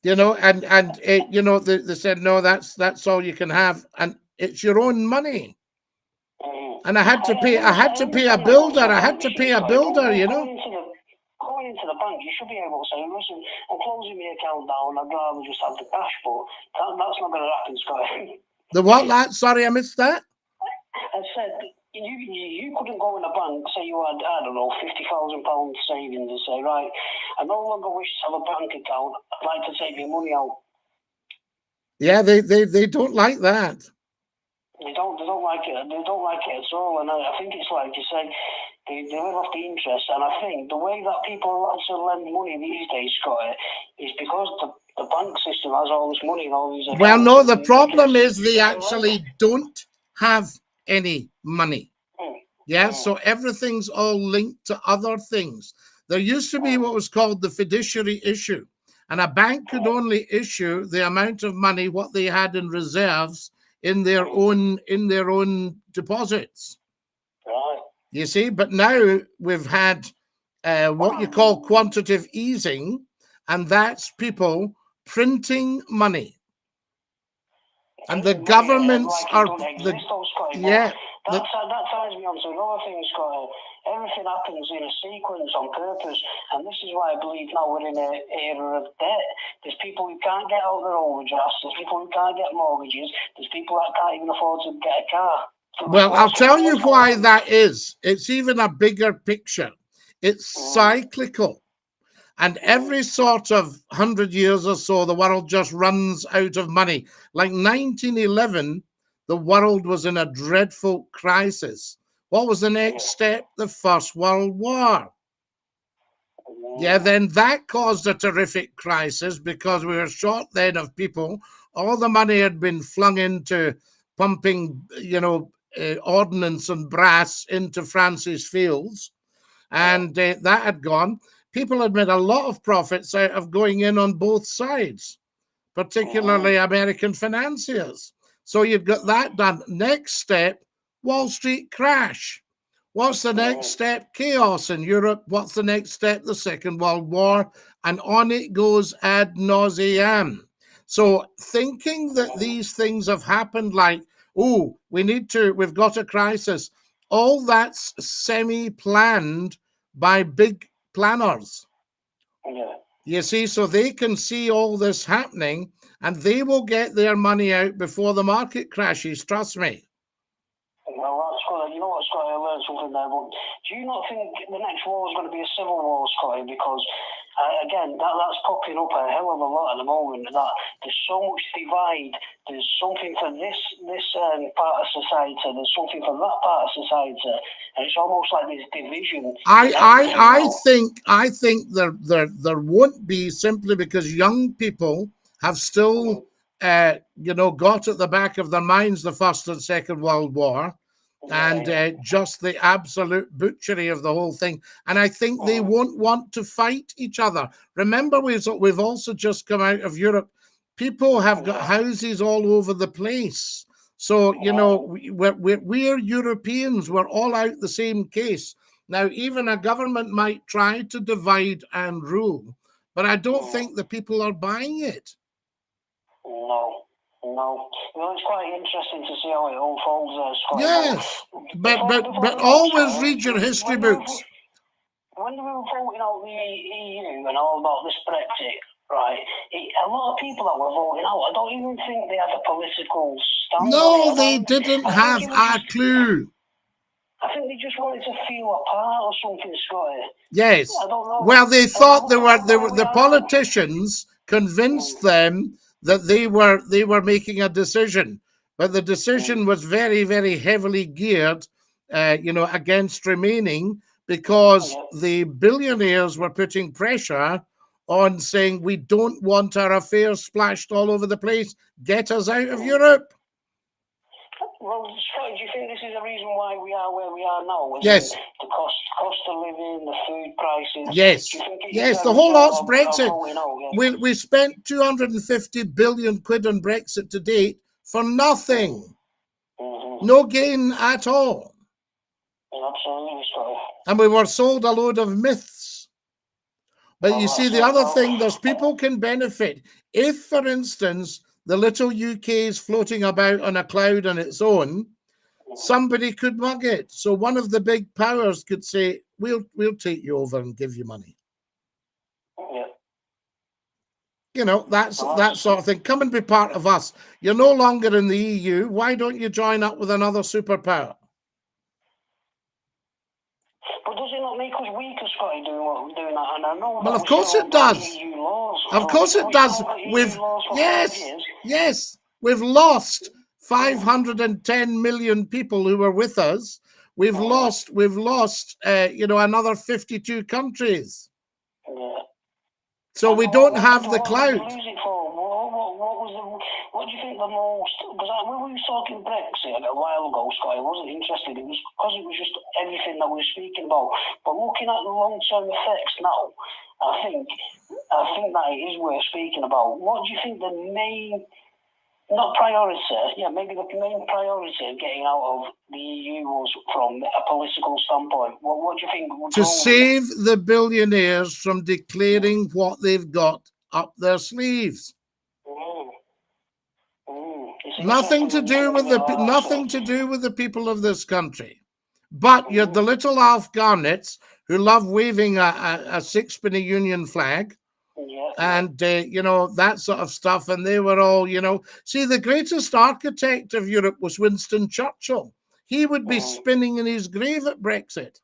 [SPEAKER 1] You know, and you know, they said no, that's all you can have, and it's your own money. And I had to pay a builder. You know.
[SPEAKER 3] Going into the bank, you should be able to say, listen, I'm closing my account down, I'd rather just have the cash, but that's not going to happen, Scotty.
[SPEAKER 1] The what, lad? Sorry, I missed that.
[SPEAKER 3] I said, you couldn't go in a bank, say you had, I don't know, £50,000 savings, and say, right, I no longer wish to have a bank account, I'd like to take your money out.
[SPEAKER 1] Yeah, they don't like that.
[SPEAKER 3] They don't like it. They don't like it at all. And I think it's like you say, they live off the interest. And I think the way that people actually lend money these days, Scotty, is because the bank system has all this money and all these.
[SPEAKER 1] Well, no, the problem is they actually don't have any money. Yeah, so everything's all linked to other things. There used to be what was called the fiduciary issue, and a bank could only issue the amount of money what they had in reserves in their own deposits.
[SPEAKER 3] Right.
[SPEAKER 1] You see, but now we've had what you call quantitative easing, and that's people printing money. And the governments are
[SPEAKER 3] that ties me on to another thing, Scott. Everything happens in a sequence on purpose, and this is why I believe now we're in an era of debt. There's people who can't get out their overdrafts, there's people who can't get mortgages, there's people that can't even afford to get a car.
[SPEAKER 1] Well, I'll tell you why that is. It's even a bigger picture. It's cyclical. And every sort of 100 years or so, the world just runs out of money. Like 1911, the world was in a dreadful crisis. What was the next step? The First World War. Yeah, then that caused a terrific crisis because we were short then of people. All the money had been flung into pumping, ordnance and brass into France's fields. And that had gone. People had made a lot of profits out of going in on both sides, particularly American financiers. So you've got that done. Next step, Wall Street crash. What's the next step? Chaos in Europe. What's the next step? The Second World War. And on it goes ad nauseam. So thinking that these things have happened like, oh, we've got a crisis, all that's semi-planned by big planners.
[SPEAKER 3] Yeah.
[SPEAKER 1] You see, so they can see all this happening and they will get their money out before the market crashes, trust me.
[SPEAKER 3] Well, that's good. You know what, Scotty, I learned something there, but do you not think the next war is going to be a civil war, Scotty? Because, again, that's popping up a hell of a lot at the moment, that there's so much divide. There's something for this part of society, there's something for that part of society, and it's almost like this division.
[SPEAKER 1] I think there won't be, simply because young people have still got at the back of their minds the First and Second World War, and just the absolute butchery of the whole thing. And I think they won't want to fight each other. Remember, we've also just come out of Europe. People have got houses all over the place. So, we're Europeans. We're all out the same case. Now, even a government might try to divide and rule, but I don't think the people are buying it.
[SPEAKER 3] No. Well, it's quite interesting to see how it unfolds there, Scott.
[SPEAKER 1] Yes, but always read your history books.
[SPEAKER 3] When we were voting out the EU and all about this Brexit, right, a lot of people that were voting out, I don't even think they had a political stand.
[SPEAKER 1] No, they didn't have a clue.
[SPEAKER 3] I think they just wanted to feel a part or something, Scotty.
[SPEAKER 1] Yes.
[SPEAKER 3] I don't know.
[SPEAKER 1] Well, they thought the politicians convinced them that they were making a decision, but the decision was very, very heavily geared, against remaining, because the billionaires were putting pressure on, saying, we don't want our affairs splashed all over the place. Get us out of Europe.
[SPEAKER 3] Well, Scott, do you think this is the reason why we are where we are now?
[SPEAKER 1] Yes.
[SPEAKER 3] The cost of living, the food prices.
[SPEAKER 1] Yes, the whole lot's Brexit. We spent 250 billion quid on Brexit to date for nothing. No gain at all.
[SPEAKER 3] Absolutely, Scott.
[SPEAKER 1] And we were sold a load of myths. But you see, the other thing, there's people can benefit. If, for instance, the little UK is floating about on a cloud on its own, somebody could mug it. So one of the big powers could say, we'll take you over and give you money.
[SPEAKER 3] Yeah.
[SPEAKER 1] That sort of thing. Come and be part of us. You're no longer in the EU. Why don't you join up with another superpower?
[SPEAKER 3] But does it not make us weaker, Scotty, doing that? And I know
[SPEAKER 1] well, of course it does. Of course it does. We've lost 510 million people who were with us. We've lost another 52 countries.
[SPEAKER 3] Yeah.
[SPEAKER 1] So we don't have the clout.
[SPEAKER 3] What do you think the most? Because when we were talking Brexit a while ago, Scott, I wasn't interested. It was because it was just everything that we were speaking about. But looking at the long-term effects now, I think that it is worth speaking about. What do you think the main, not priority, maybe the main priority of getting out of the EU was from a political standpoint? What do you think?
[SPEAKER 1] To save the billionaires from declaring what they've got up their sleeves. Nothing to do with the people of this country. But you're the little Alf Garnets who love waving a sixpenny Union flag. And, that sort of stuff. And they were all, see, the greatest architect of Europe was Winston Churchill. He would be spinning in his grave at Brexit.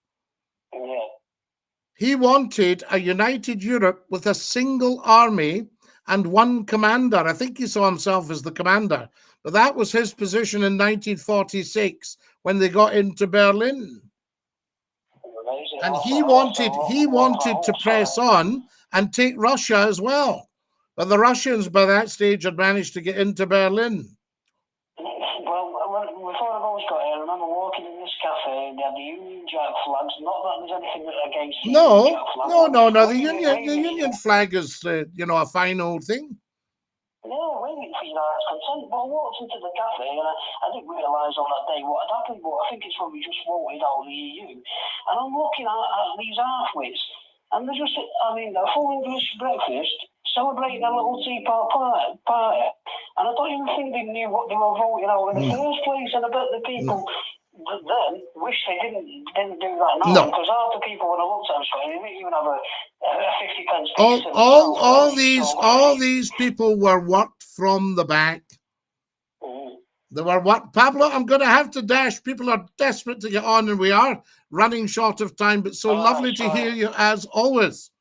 [SPEAKER 1] He wanted a united Europe with a single army and one commander. I think he saw himself as the commander. But that was his position in 1946 when they got into Berlin. And he wanted to press on and take Russia as well. But the Russians by that stage had managed to get into Berlin.
[SPEAKER 3] Well, before I go, Scott, I remember walking in this cafe and they had the Union Jack flags. Not that there's anything against the Union Jack flag.
[SPEAKER 1] No. The Union flag is, a fine old thing.
[SPEAKER 3] Yeah, waiting for your heart's content. But I walked into the cafe and I didn't realise on that day what had happened, but I think it's when we just voted out of the EU. And I'm looking at these half-wits, and they're just, I mean, a full English breakfast, celebrating a little tea party. And I don't even think they knew what they were voting out in the first place. And I bet the people then wish they didn't do that now. Because half the people, when I looked at them, they didn't even have a 50 pence piece.
[SPEAKER 1] All these people were worked from the back. They were what, Pablo? I'm going to have to dash. People are desperate to get on, and we are running short of time. But so lovely to hear you as always.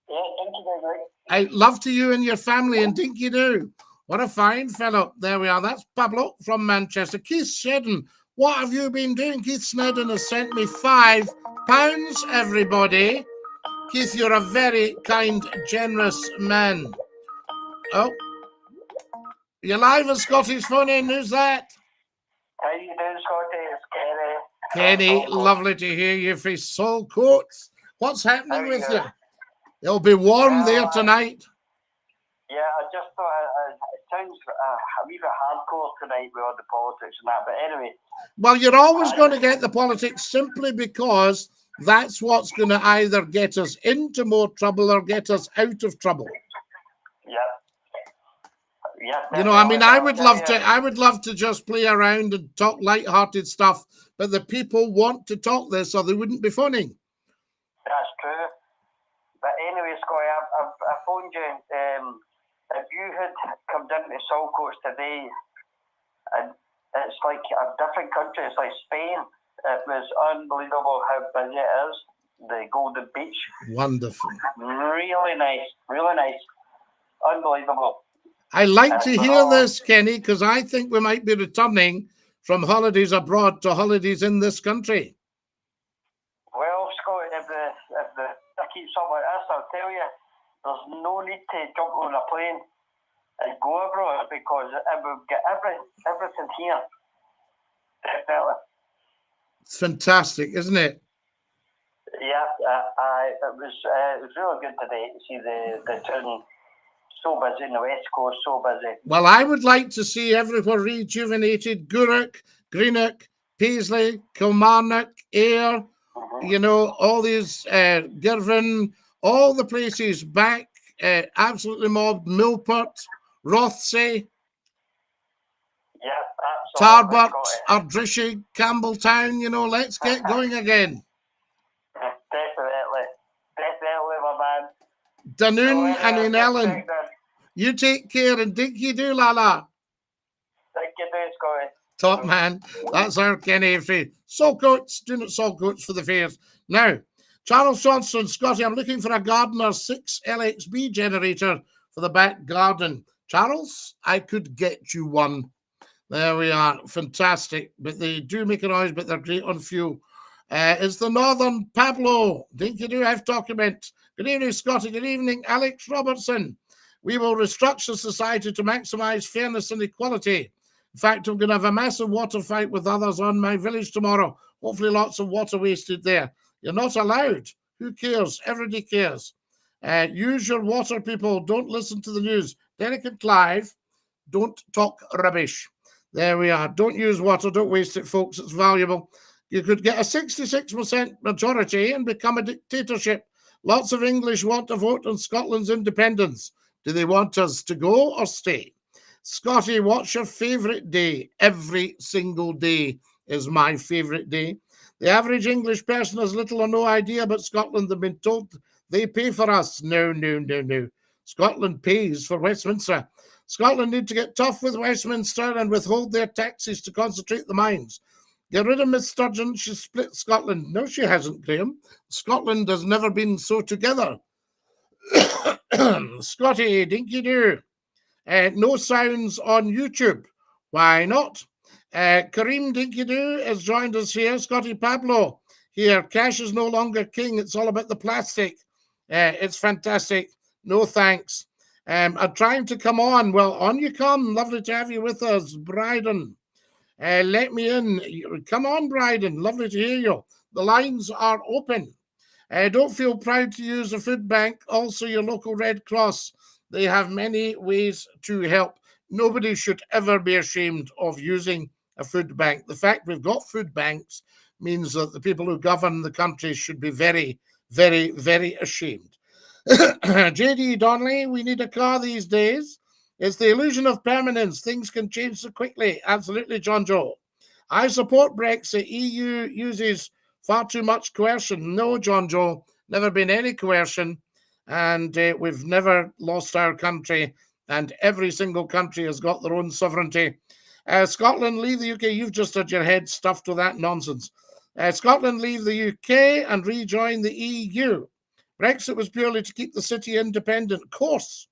[SPEAKER 3] Yeah, thank you very much.
[SPEAKER 1] I love to you and your family, and dinky do. What a fine fellow. There we are. That's Pablo from Manchester. Keith Shedden, what have you been doing? Keith Snedden has sent me £5, everybody. Keith, you're a very kind, generous man. Oh, you're live at Scotty's phone in. Who's that?
[SPEAKER 3] How you doing, Scotty? It's Kenny.
[SPEAKER 1] Kenny, lovely to hear you for Soul Coats. What's happening with you? It'll be warm there tonight.
[SPEAKER 3] Yeah, I just thought it sounds a wee bit hardcore tonight with all the politics and that. But anyway.
[SPEAKER 1] Well, you're always going to get the politics simply because that's what's going to either get us into more trouble or get us out of trouble.
[SPEAKER 3] Yeah. Yeah.
[SPEAKER 1] You know, I mean, I would love to just play around and talk light-hearted stuff, but the people want to talk this or they wouldn't be phoning.
[SPEAKER 3] That's true. But anyway, Scotty, I phoned you. If you had come down to Saltcoats today, and it's like a different country, it's like Spain. It was unbelievable how busy it is. The Golden Beach.
[SPEAKER 1] Wonderful.
[SPEAKER 3] Really nice. Unbelievable.
[SPEAKER 1] I like to hear this, Kenny, because I think we might be returning from holidays abroad to holidays in this country.
[SPEAKER 3] Well, Scott, if the keeps up like this, I'll tell you, there's no need to jump on a plane and go abroad because it will get everything here. Definitely.
[SPEAKER 1] It's fantastic, isn't it?
[SPEAKER 3] Yeah, it was really good today to see the town so busy in the West Coast, so busy.
[SPEAKER 1] Well, I would like to see everywhere rejuvenated. Gourock, Greenock, Paisley, Kilmarnock, Ayr, you know, all these, Girvan, all the places back, absolutely mobbed. Millport, Rothsay, Tarbert, Ardrishy, Campbelltown, you know, let's get going again.
[SPEAKER 3] Definitely, my man.
[SPEAKER 1] Dunoon and Inellen. You take care and dinky do, Lala.
[SPEAKER 3] Thank you, Scotty.
[SPEAKER 1] Top man. That's our Kenny Free. Saltcoats, do not Saltcoats for the fairs. Now, Charles Johnson, Scotty, I'm looking for a Gardner 6 LXB generator for the back garden. Charles, I could get you one. There we are. Fantastic. But they do make a noise, but they're great on fuel. It's the Northern Pablo. Dinky do have document. Good evening, Scotty. Good evening, Alex Robertson. We will restructure society to maximise fairness and equality. In fact, I'm going to have a massive water fight with others on my village tomorrow. Hopefully lots of water wasted there. You're not allowed. Who cares? Everybody cares. Use your water, people. Don't listen to the news. Derek and Clive, don't talk rubbish. There we are. Don't use water. Don't waste it, folks. It's valuable. You could get a 66% majority and become a dictatorship. Lots of English want to vote on Scotland's independence. Do they want us to go or stay? Scotty, what's your favourite day? Every single day is my favourite day. The average English person has little or no idea about Scotland. They've been told they pay for us. No. Scotland pays for Westminster. Scotland need to get tough with Westminster and withhold their taxes to concentrate the mines. Get rid of Miss Sturgeon. She split Scotland. No, she hasn't, Graham. Scotland has never been so together. Scotty, dinky do. No sounds on YouTube. Why not? Kareem Dinky Doo has joined us here. Scotty Pablo here. Cash is no longer king. It's all about the plastic. It's fantastic. No thanks. I'm trying to come on. Well, on you come. Lovely to have you with us, Bryden. Let me in. Come on, Bryden. Lovely to hear you. The lines are open. Don't feel proud to use a food bank. Also, your local Red Cross. They have many ways to help. Nobody should ever be ashamed of using a food bank. The fact we've got food banks means that the people who govern the country should be very, very, very ashamed. JD Donnelly, we need a car these days. It's the illusion of permanence. Things can change so quickly. Absolutely, John Joe. I support Brexit. EU uses far too much coercion. No, John Joe, never been any coercion. And we've never lost our country. And every single country has got their own sovereignty. Scotland, leave the UK. You've just had your head stuffed with that nonsense. Scotland, leave the UK and rejoin the EU. Brexit was purely to keep the city independent. Of course.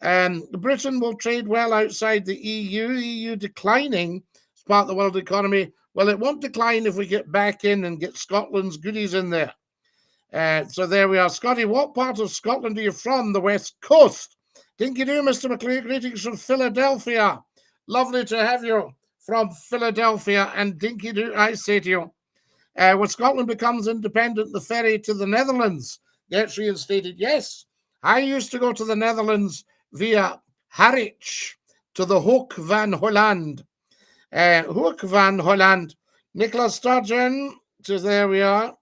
[SPEAKER 1] Britain will trade well outside the EU. EU declining as part of the world economy. Well, it won't decline if we get back in and get Scotland's goodies in there. So there we are. Scottie, what part of Scotland are you from? The West Coast. Dinky do, Mr. McClue. Greetings from Philadelphia. Lovely to have you from Philadelphia. And dinky do, I say to you, when Scotland becomes independent, the ferry to the Netherlands gets reinstated. Yes, I used to go to the Netherlands via Harwich to the Hoek van Holland. Hoek van Holland. Nicola Sturgeon, so there we are.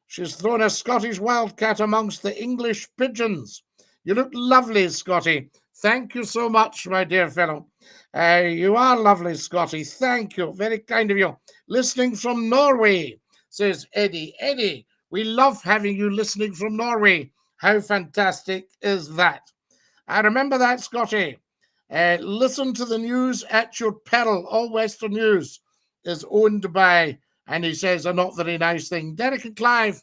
[SPEAKER 1] She's thrown a Scottish wildcat amongst the English pigeons. You look lovely, Scottie. Thank you so much, my dear fellow. You are lovely, Scottie. Thank you. Very kind of you. Listening from Norway, says Eddie. Eddie, we love having you listening from Norway. How fantastic is that? I remember that, Scottie. Listen to the news at your peril. All Western News is owned by, and he says a not very nice thing, Derek and Clive.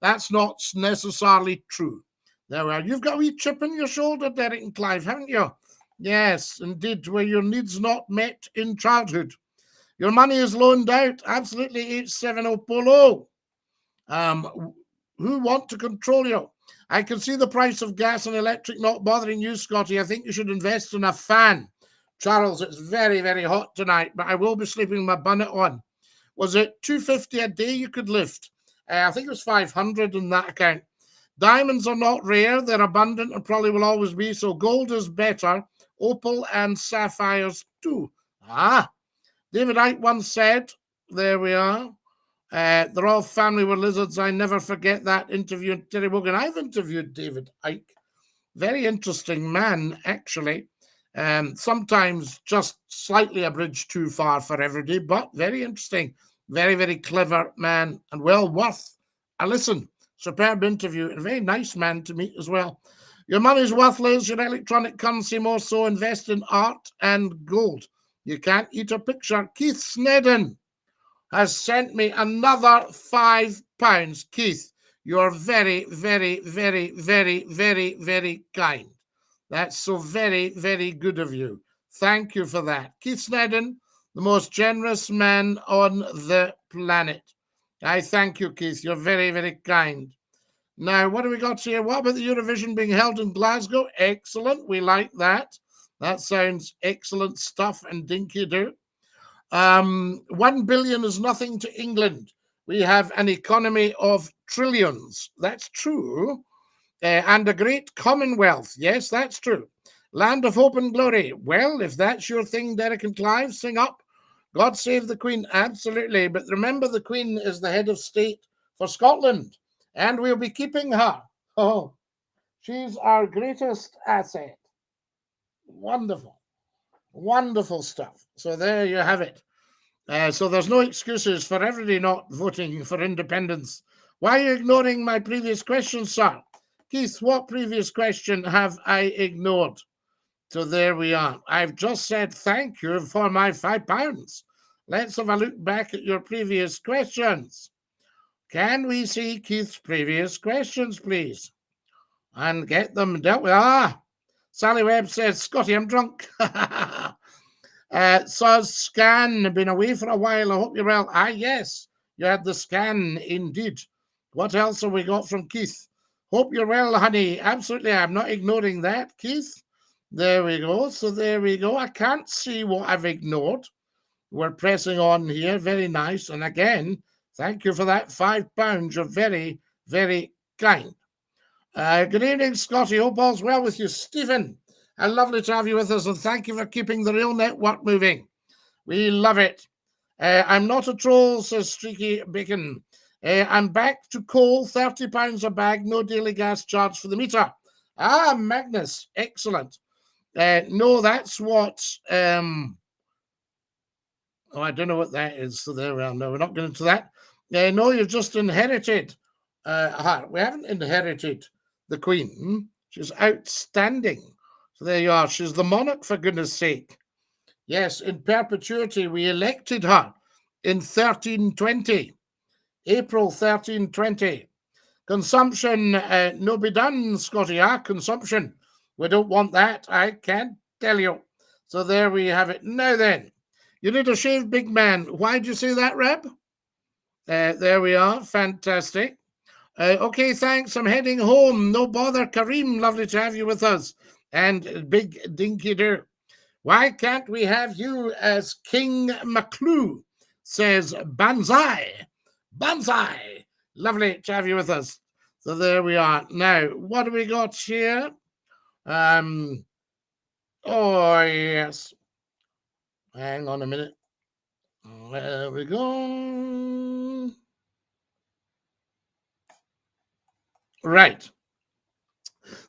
[SPEAKER 1] That's not necessarily true. There we are. You've got a wee chip in your shoulder, Derek and Clive, haven't you? Yes, indeed, where your needs not met in childhood. Your money is loaned out. Absolutely, 870 Polo. Who want to control you? I can see the price of gas and electric not bothering you, Scottie. I think you should invest in a fan. Charles, it's very, very hot tonight, but I will be sleeping with my bonnet on. Was it $250 a day you could lift? I think it was 500 in that account. Diamonds are not rare. They're abundant and probably will always be. So gold is better. Opal and sapphires too. David Icke once said, there we are, the royal family were lizards. I never forget that interview. Terry Wogan. I've interviewed David Icke. Very interesting man, actually. Sometimes just slightly a bridge too far for everybody, but very interesting. Very, very clever man and well worth a listen. Superb interview and a very nice man to meet as well. Your money's worthless, your electronic currency more so. Invest in art and gold. You can't eat a picture. Keith Snedden has sent me another £5. Keith, you're very, very, very, very, very, very kind. That's so very, very good of you. Thank you for that. Keith Snedden, the most generous man on the planet. I thank you, Keith. You're very, very kind. Now, what do we got here? What about the Eurovision being held in Glasgow? Excellent. We like that. That sounds excellent stuff and dinky do. 1 billion is nothing to England. We have an economy of trillions. That's true. And a great commonwealth. Yes, that's true. Land of hope and glory. Well, if that's your thing, Derek and Clive, sing up. God save the Queen. Absolutely. But remember, the Queen is the head of state for Scotland. And we'll be keeping her. Oh, she's our greatest asset. Wonderful. Wonderful stuff. So there you have it. So there's no excuses for everybody not voting for independence. Why are you ignoring my previous question, sir? Keith, what previous question have I ignored? So there we are. I've just said thank you for my £5. Let's have a look back at your previous questions. Can we see Keith's previous questions, please? And get them dealt with. Sally Webb says, Scottie, I'm drunk. So Scan, been away for a while. I hope you're well. Yes, you had the scan indeed. What else have we got from Keith? Hope you're well, honey. Absolutely, I'm not ignoring that, Keith. There we go. So there we go. I can't see what I've ignored. We're pressing on here. Very nice. And again, thank you for that £5. You're very, very kind. Good evening, Scottie. Hope all's well with you. Stephen And lovely to have you with us, and thank you for keeping the real network moving. We love it. I'm not a troll, says Streaky Bacon. I'm back to coal, £30 a bag, no daily gas charge for the meter. Ah, Magnus, excellent. No, that's what... oh, I don't know what that is. So there we are. No, we're not going into that. No, you've just inherited. We haven't inherited the Queen. She's outstanding. So there you are. She's the monarch, for goodness sake. Yes, in perpetuity, we elected her in 1320, April 1320. Consumption, no be done, Scottie. Consumption. We don't want that, I can tell you. So there we have it. Now then, you need a shave, big man. Why'd you say that, Reb? There we are. Fantastic. Okay, thanks. I'm heading home. No bother, Kareem. Lovely to have you with us. And Big Dinky Doo. Why can't we have you as King McClue? Says Banzai. Banzai. Lovely to have you with us. So there we are. Now, what do we got here? Oh, yes. Hang on a minute. There we go. Right.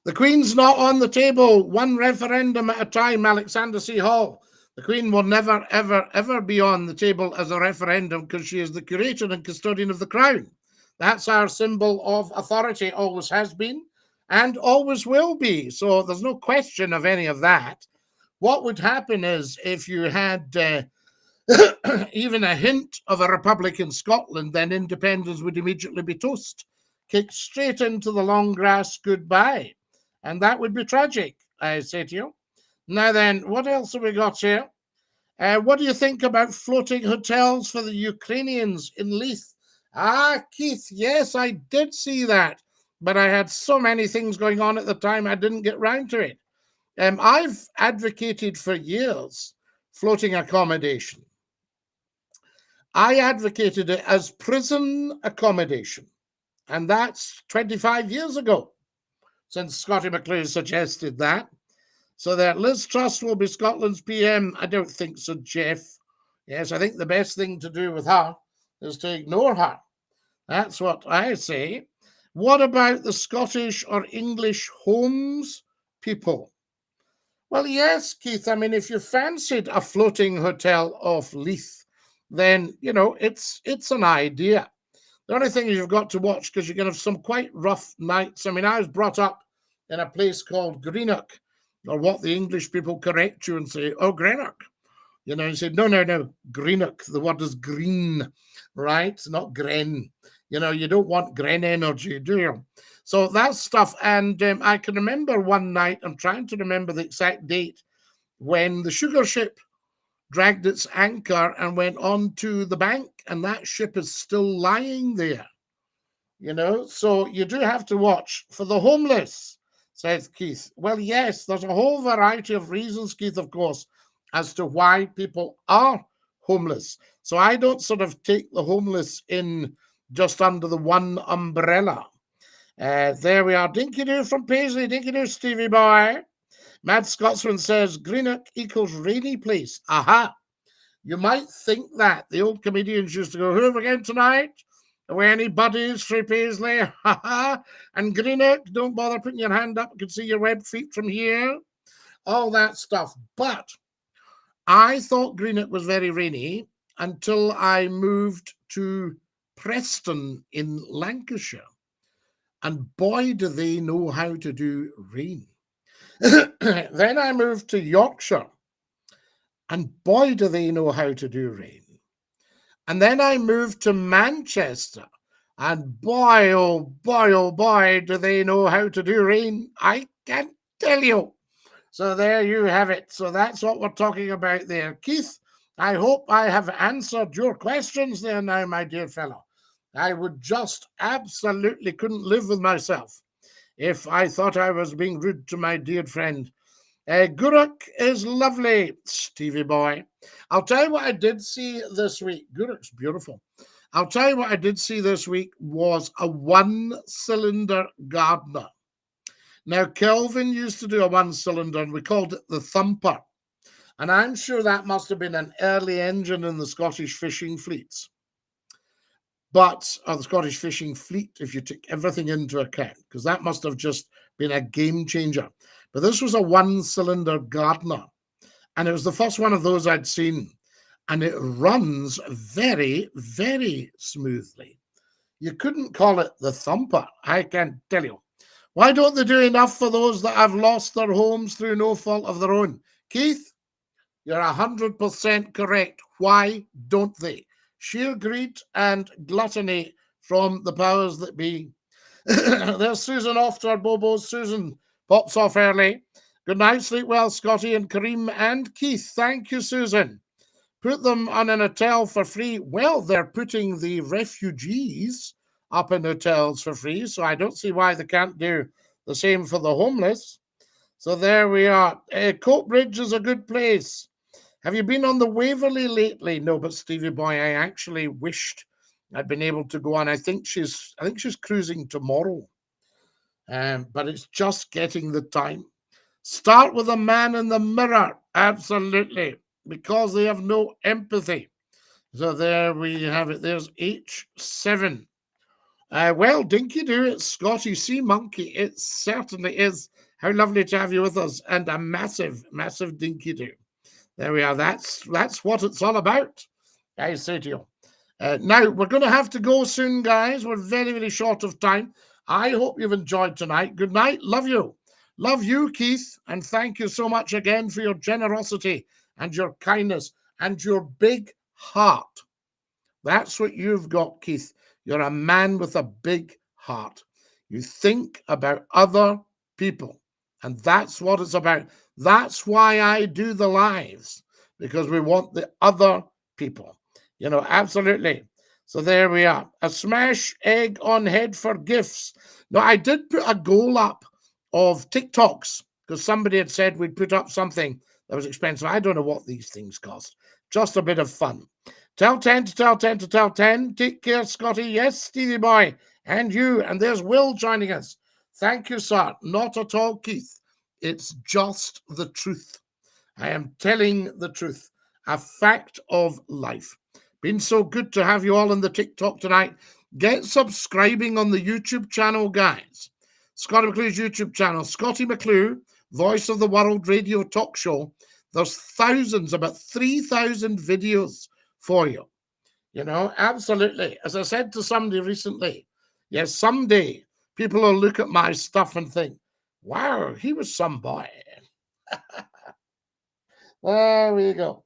[SPEAKER 1] The Queen's not on the table. One referendum at a time, Alexander C. Hall. The Queen will never, ever, ever be on the table as a referendum because she is the curator and custodian of the Crown. That's our symbol of authority, always has been and always will be. So there's no question of any of that. What would happen is if you had even a hint of a republic in Scotland, then independence would immediately be toast, kicked straight into the long grass goodbye. And that would be tragic, I say to you. Now then, what else have we got here? What do you think about floating hotels for the Ukrainians in Leith? Keith, yes, I did see that. But I had so many things going on at the time, I didn't get round to it. I've advocated for years floating accommodation. I advocated it as prison accommodation. And that's 25 years ago since Scottie McClue suggested that. So that Liz Truss will be Scotland's PM. I don't think so, Jeff. Yes, I think the best thing to do with her is to ignore her. That's what I say. What about the Scottish or English homes people? Well, yes, Keith. I mean, if you fancied a floating hotel off Leith, then, you know, it's an idea. The only thing is you've got to watch because you're going to have some quite rough nights. I mean, I was brought up in a place called Greenock, or what the English people correct you and say, oh, Greenock. You know, you say, no, Greenock. The word is green, right? Not Gren. You know, you don't want Gren energy, do you? So that's stuff. And I can remember one night, I'm trying to remember the exact date, when the sugar ship dragged its anchor and went on to the bank, and that ship is still lying there. You know, so you do have to watch for the homeless, says Keith. Well, yes, there's a whole variety of reasons, Keith, of course, as to why people are homeless. So I don't sort of take the homeless in just under the one umbrella. There we are. Dinky-doo from Paisley. Dinky-doo, Stevie boy. Mad Scotsman says Greenock equals rainy place. Aha. You might think that. The old comedians used to go, who have we going tonight? Are we any buddies for Paisley? Ha ha. And Greenock, don't bother putting your hand up. I can see your web feet from here. All that stuff. But I thought Greenock was very rainy until I moved to Preston in Lancashire. And boy, do they know how to do rain. Then I moved to Yorkshire. And boy, do they know how to do rain. And then I moved to Manchester. And boy, oh boy, do they know how to do rain. I can tell you. So there you have it. So that's what we're talking about there. Keith, I hope I have answered your questions there now, my dear fellow. I would just absolutely couldn't live with myself if I thought I was being rude to my dear friend. Guruk is lovely, Stevie boy. I'll tell you what I did see this week. Guruk's beautiful. I'll tell you what I did see this week was a one-cylinder gardener. Now, Kelvin used to do a one-cylinder, and we called it the Thumper. And I'm sure that must have been an early engine in the Scottish fishing fleets. But, or the Scottish fishing fleet, if you took everything into account, because that must have just been a game changer. But this was a one-cylinder Gardner. And it was the first one of those I'd seen. And it runs very, very smoothly. You couldn't call it the Thumper, I can tell you. Why don't they do enough for those that have lost their homes through no fault of their own? Keith, you're 100% correct. Why don't they? Sheer greed and gluttony from the powers that be. There's Susan off to her bobos. Susan pops off early. Good night, sleep well, Scottie and Kareem and Keith. Thank you, Susan. Put them on an hotel for free. Well, they're putting the refugees up in hotels for free, so I don't see why they can't do the same for the homeless. So there we are. Coatbridge is a good place. Have you been on the Waverley lately? No, but Stevie boy, I actually wished I'd been able to go on. I think she's cruising tomorrow. But it's just getting the time. Start with a man in the mirror. Absolutely. Because they have no empathy. So there we have it. There's H7. Well, Dinky Doo, it's Scottie Sea Monkey. It certainly is. How lovely to have you with us. And a massive, massive Dinky Doo. There we are. That's what it's all about, I say to you. Now, we're going to have to go soon, guys. We're very, very short of time. I hope you've enjoyed tonight. Good night. Love you. Love you, Keith. And thank you so much again for your generosity and your kindness and your big heart. That's what you've got, Keith. You're a man with a big heart. You think about other people. And that's what it's about. That's why I do the lives, because we want the other people. You know, absolutely. So there we are. A smash egg on head for gifts. Now, I did put a goal up of TikToks because somebody had said we'd put up something that was expensive. I don't know what these things cost. Just a bit of fun. Tell 10 to tell 10 to tell 10. Take care, Scottie. Yes, Stevie boy. And you. And there's Will joining us. Thank you, sir. Not at all, Keith. It's just the truth. I am telling the truth. A fact of life. Been so good to have you all on the TikTok tonight. Get subscribing on the YouTube channel, guys. Scottie McClue's YouTube channel. Scottie McClue, Voice of the World radio talk show. There's thousands, about 3,000 videos for you. You know, absolutely. As I said to somebody recently, yes, someday people will look at my stuff and think, wow, he was some boy. There we go.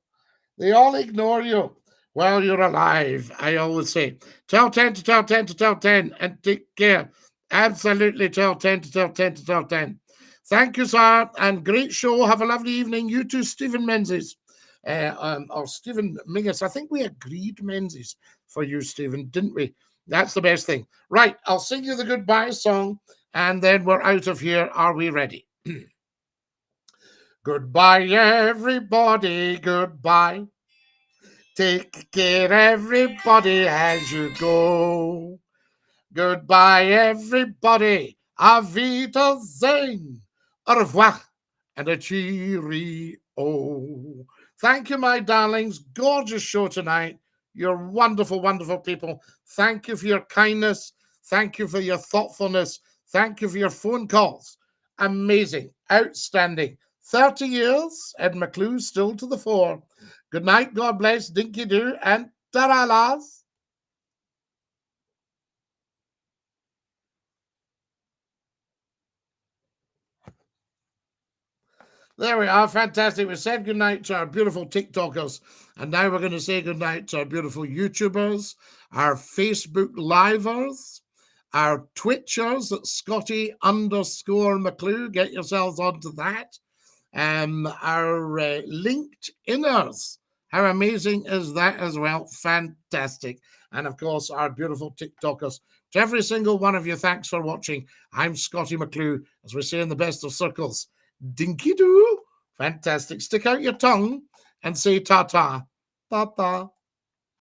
[SPEAKER 1] They all ignore you while you're alive, I always say. Tell 10 to tell 10 to tell 10 and take care. Absolutely tell 10 to tell 10 to tell 10. Thank you, sir, and great show. Have a lovely evening. You too, Stephen Menzies. Or Stephen Mingus. I think we agreed Menzies for you, Stephen, didn't we? That's the best thing. Right, I'll sing you the goodbye song, and then we're out of here. Are we ready? Goodbye, everybody. Goodbye. Take care, everybody, as you go. Goodbye, everybody. Auf Wiedersehen. Au revoir. And a cheerio. Thank you, my darlings. Gorgeous show tonight. You're wonderful, wonderful people. Thank you for your kindness. Thank you for your thoughtfulness. Thank you for your phone calls. Amazing. Outstanding. 30 years, Ed McClue still to the fore. Good night. God bless. Dinky Doo and ta-ra, lads. There we are. Fantastic. We said goodnight to our beautiful TikTokers. And now we're going to say goodnight to our beautiful YouTubers, our Facebook livers, our Twitchers at Scottie_McClue. Get yourselves onto that. Our LinkedIners. How amazing is that as well? Fantastic. And of course, our beautiful TikTokers. To every single one of you, thanks for watching. I'm Scottie McClue, as we say in the best of circles. Dinky Doo. Fantastic. Stick out your tongue and say ta-ta. Ta-ta.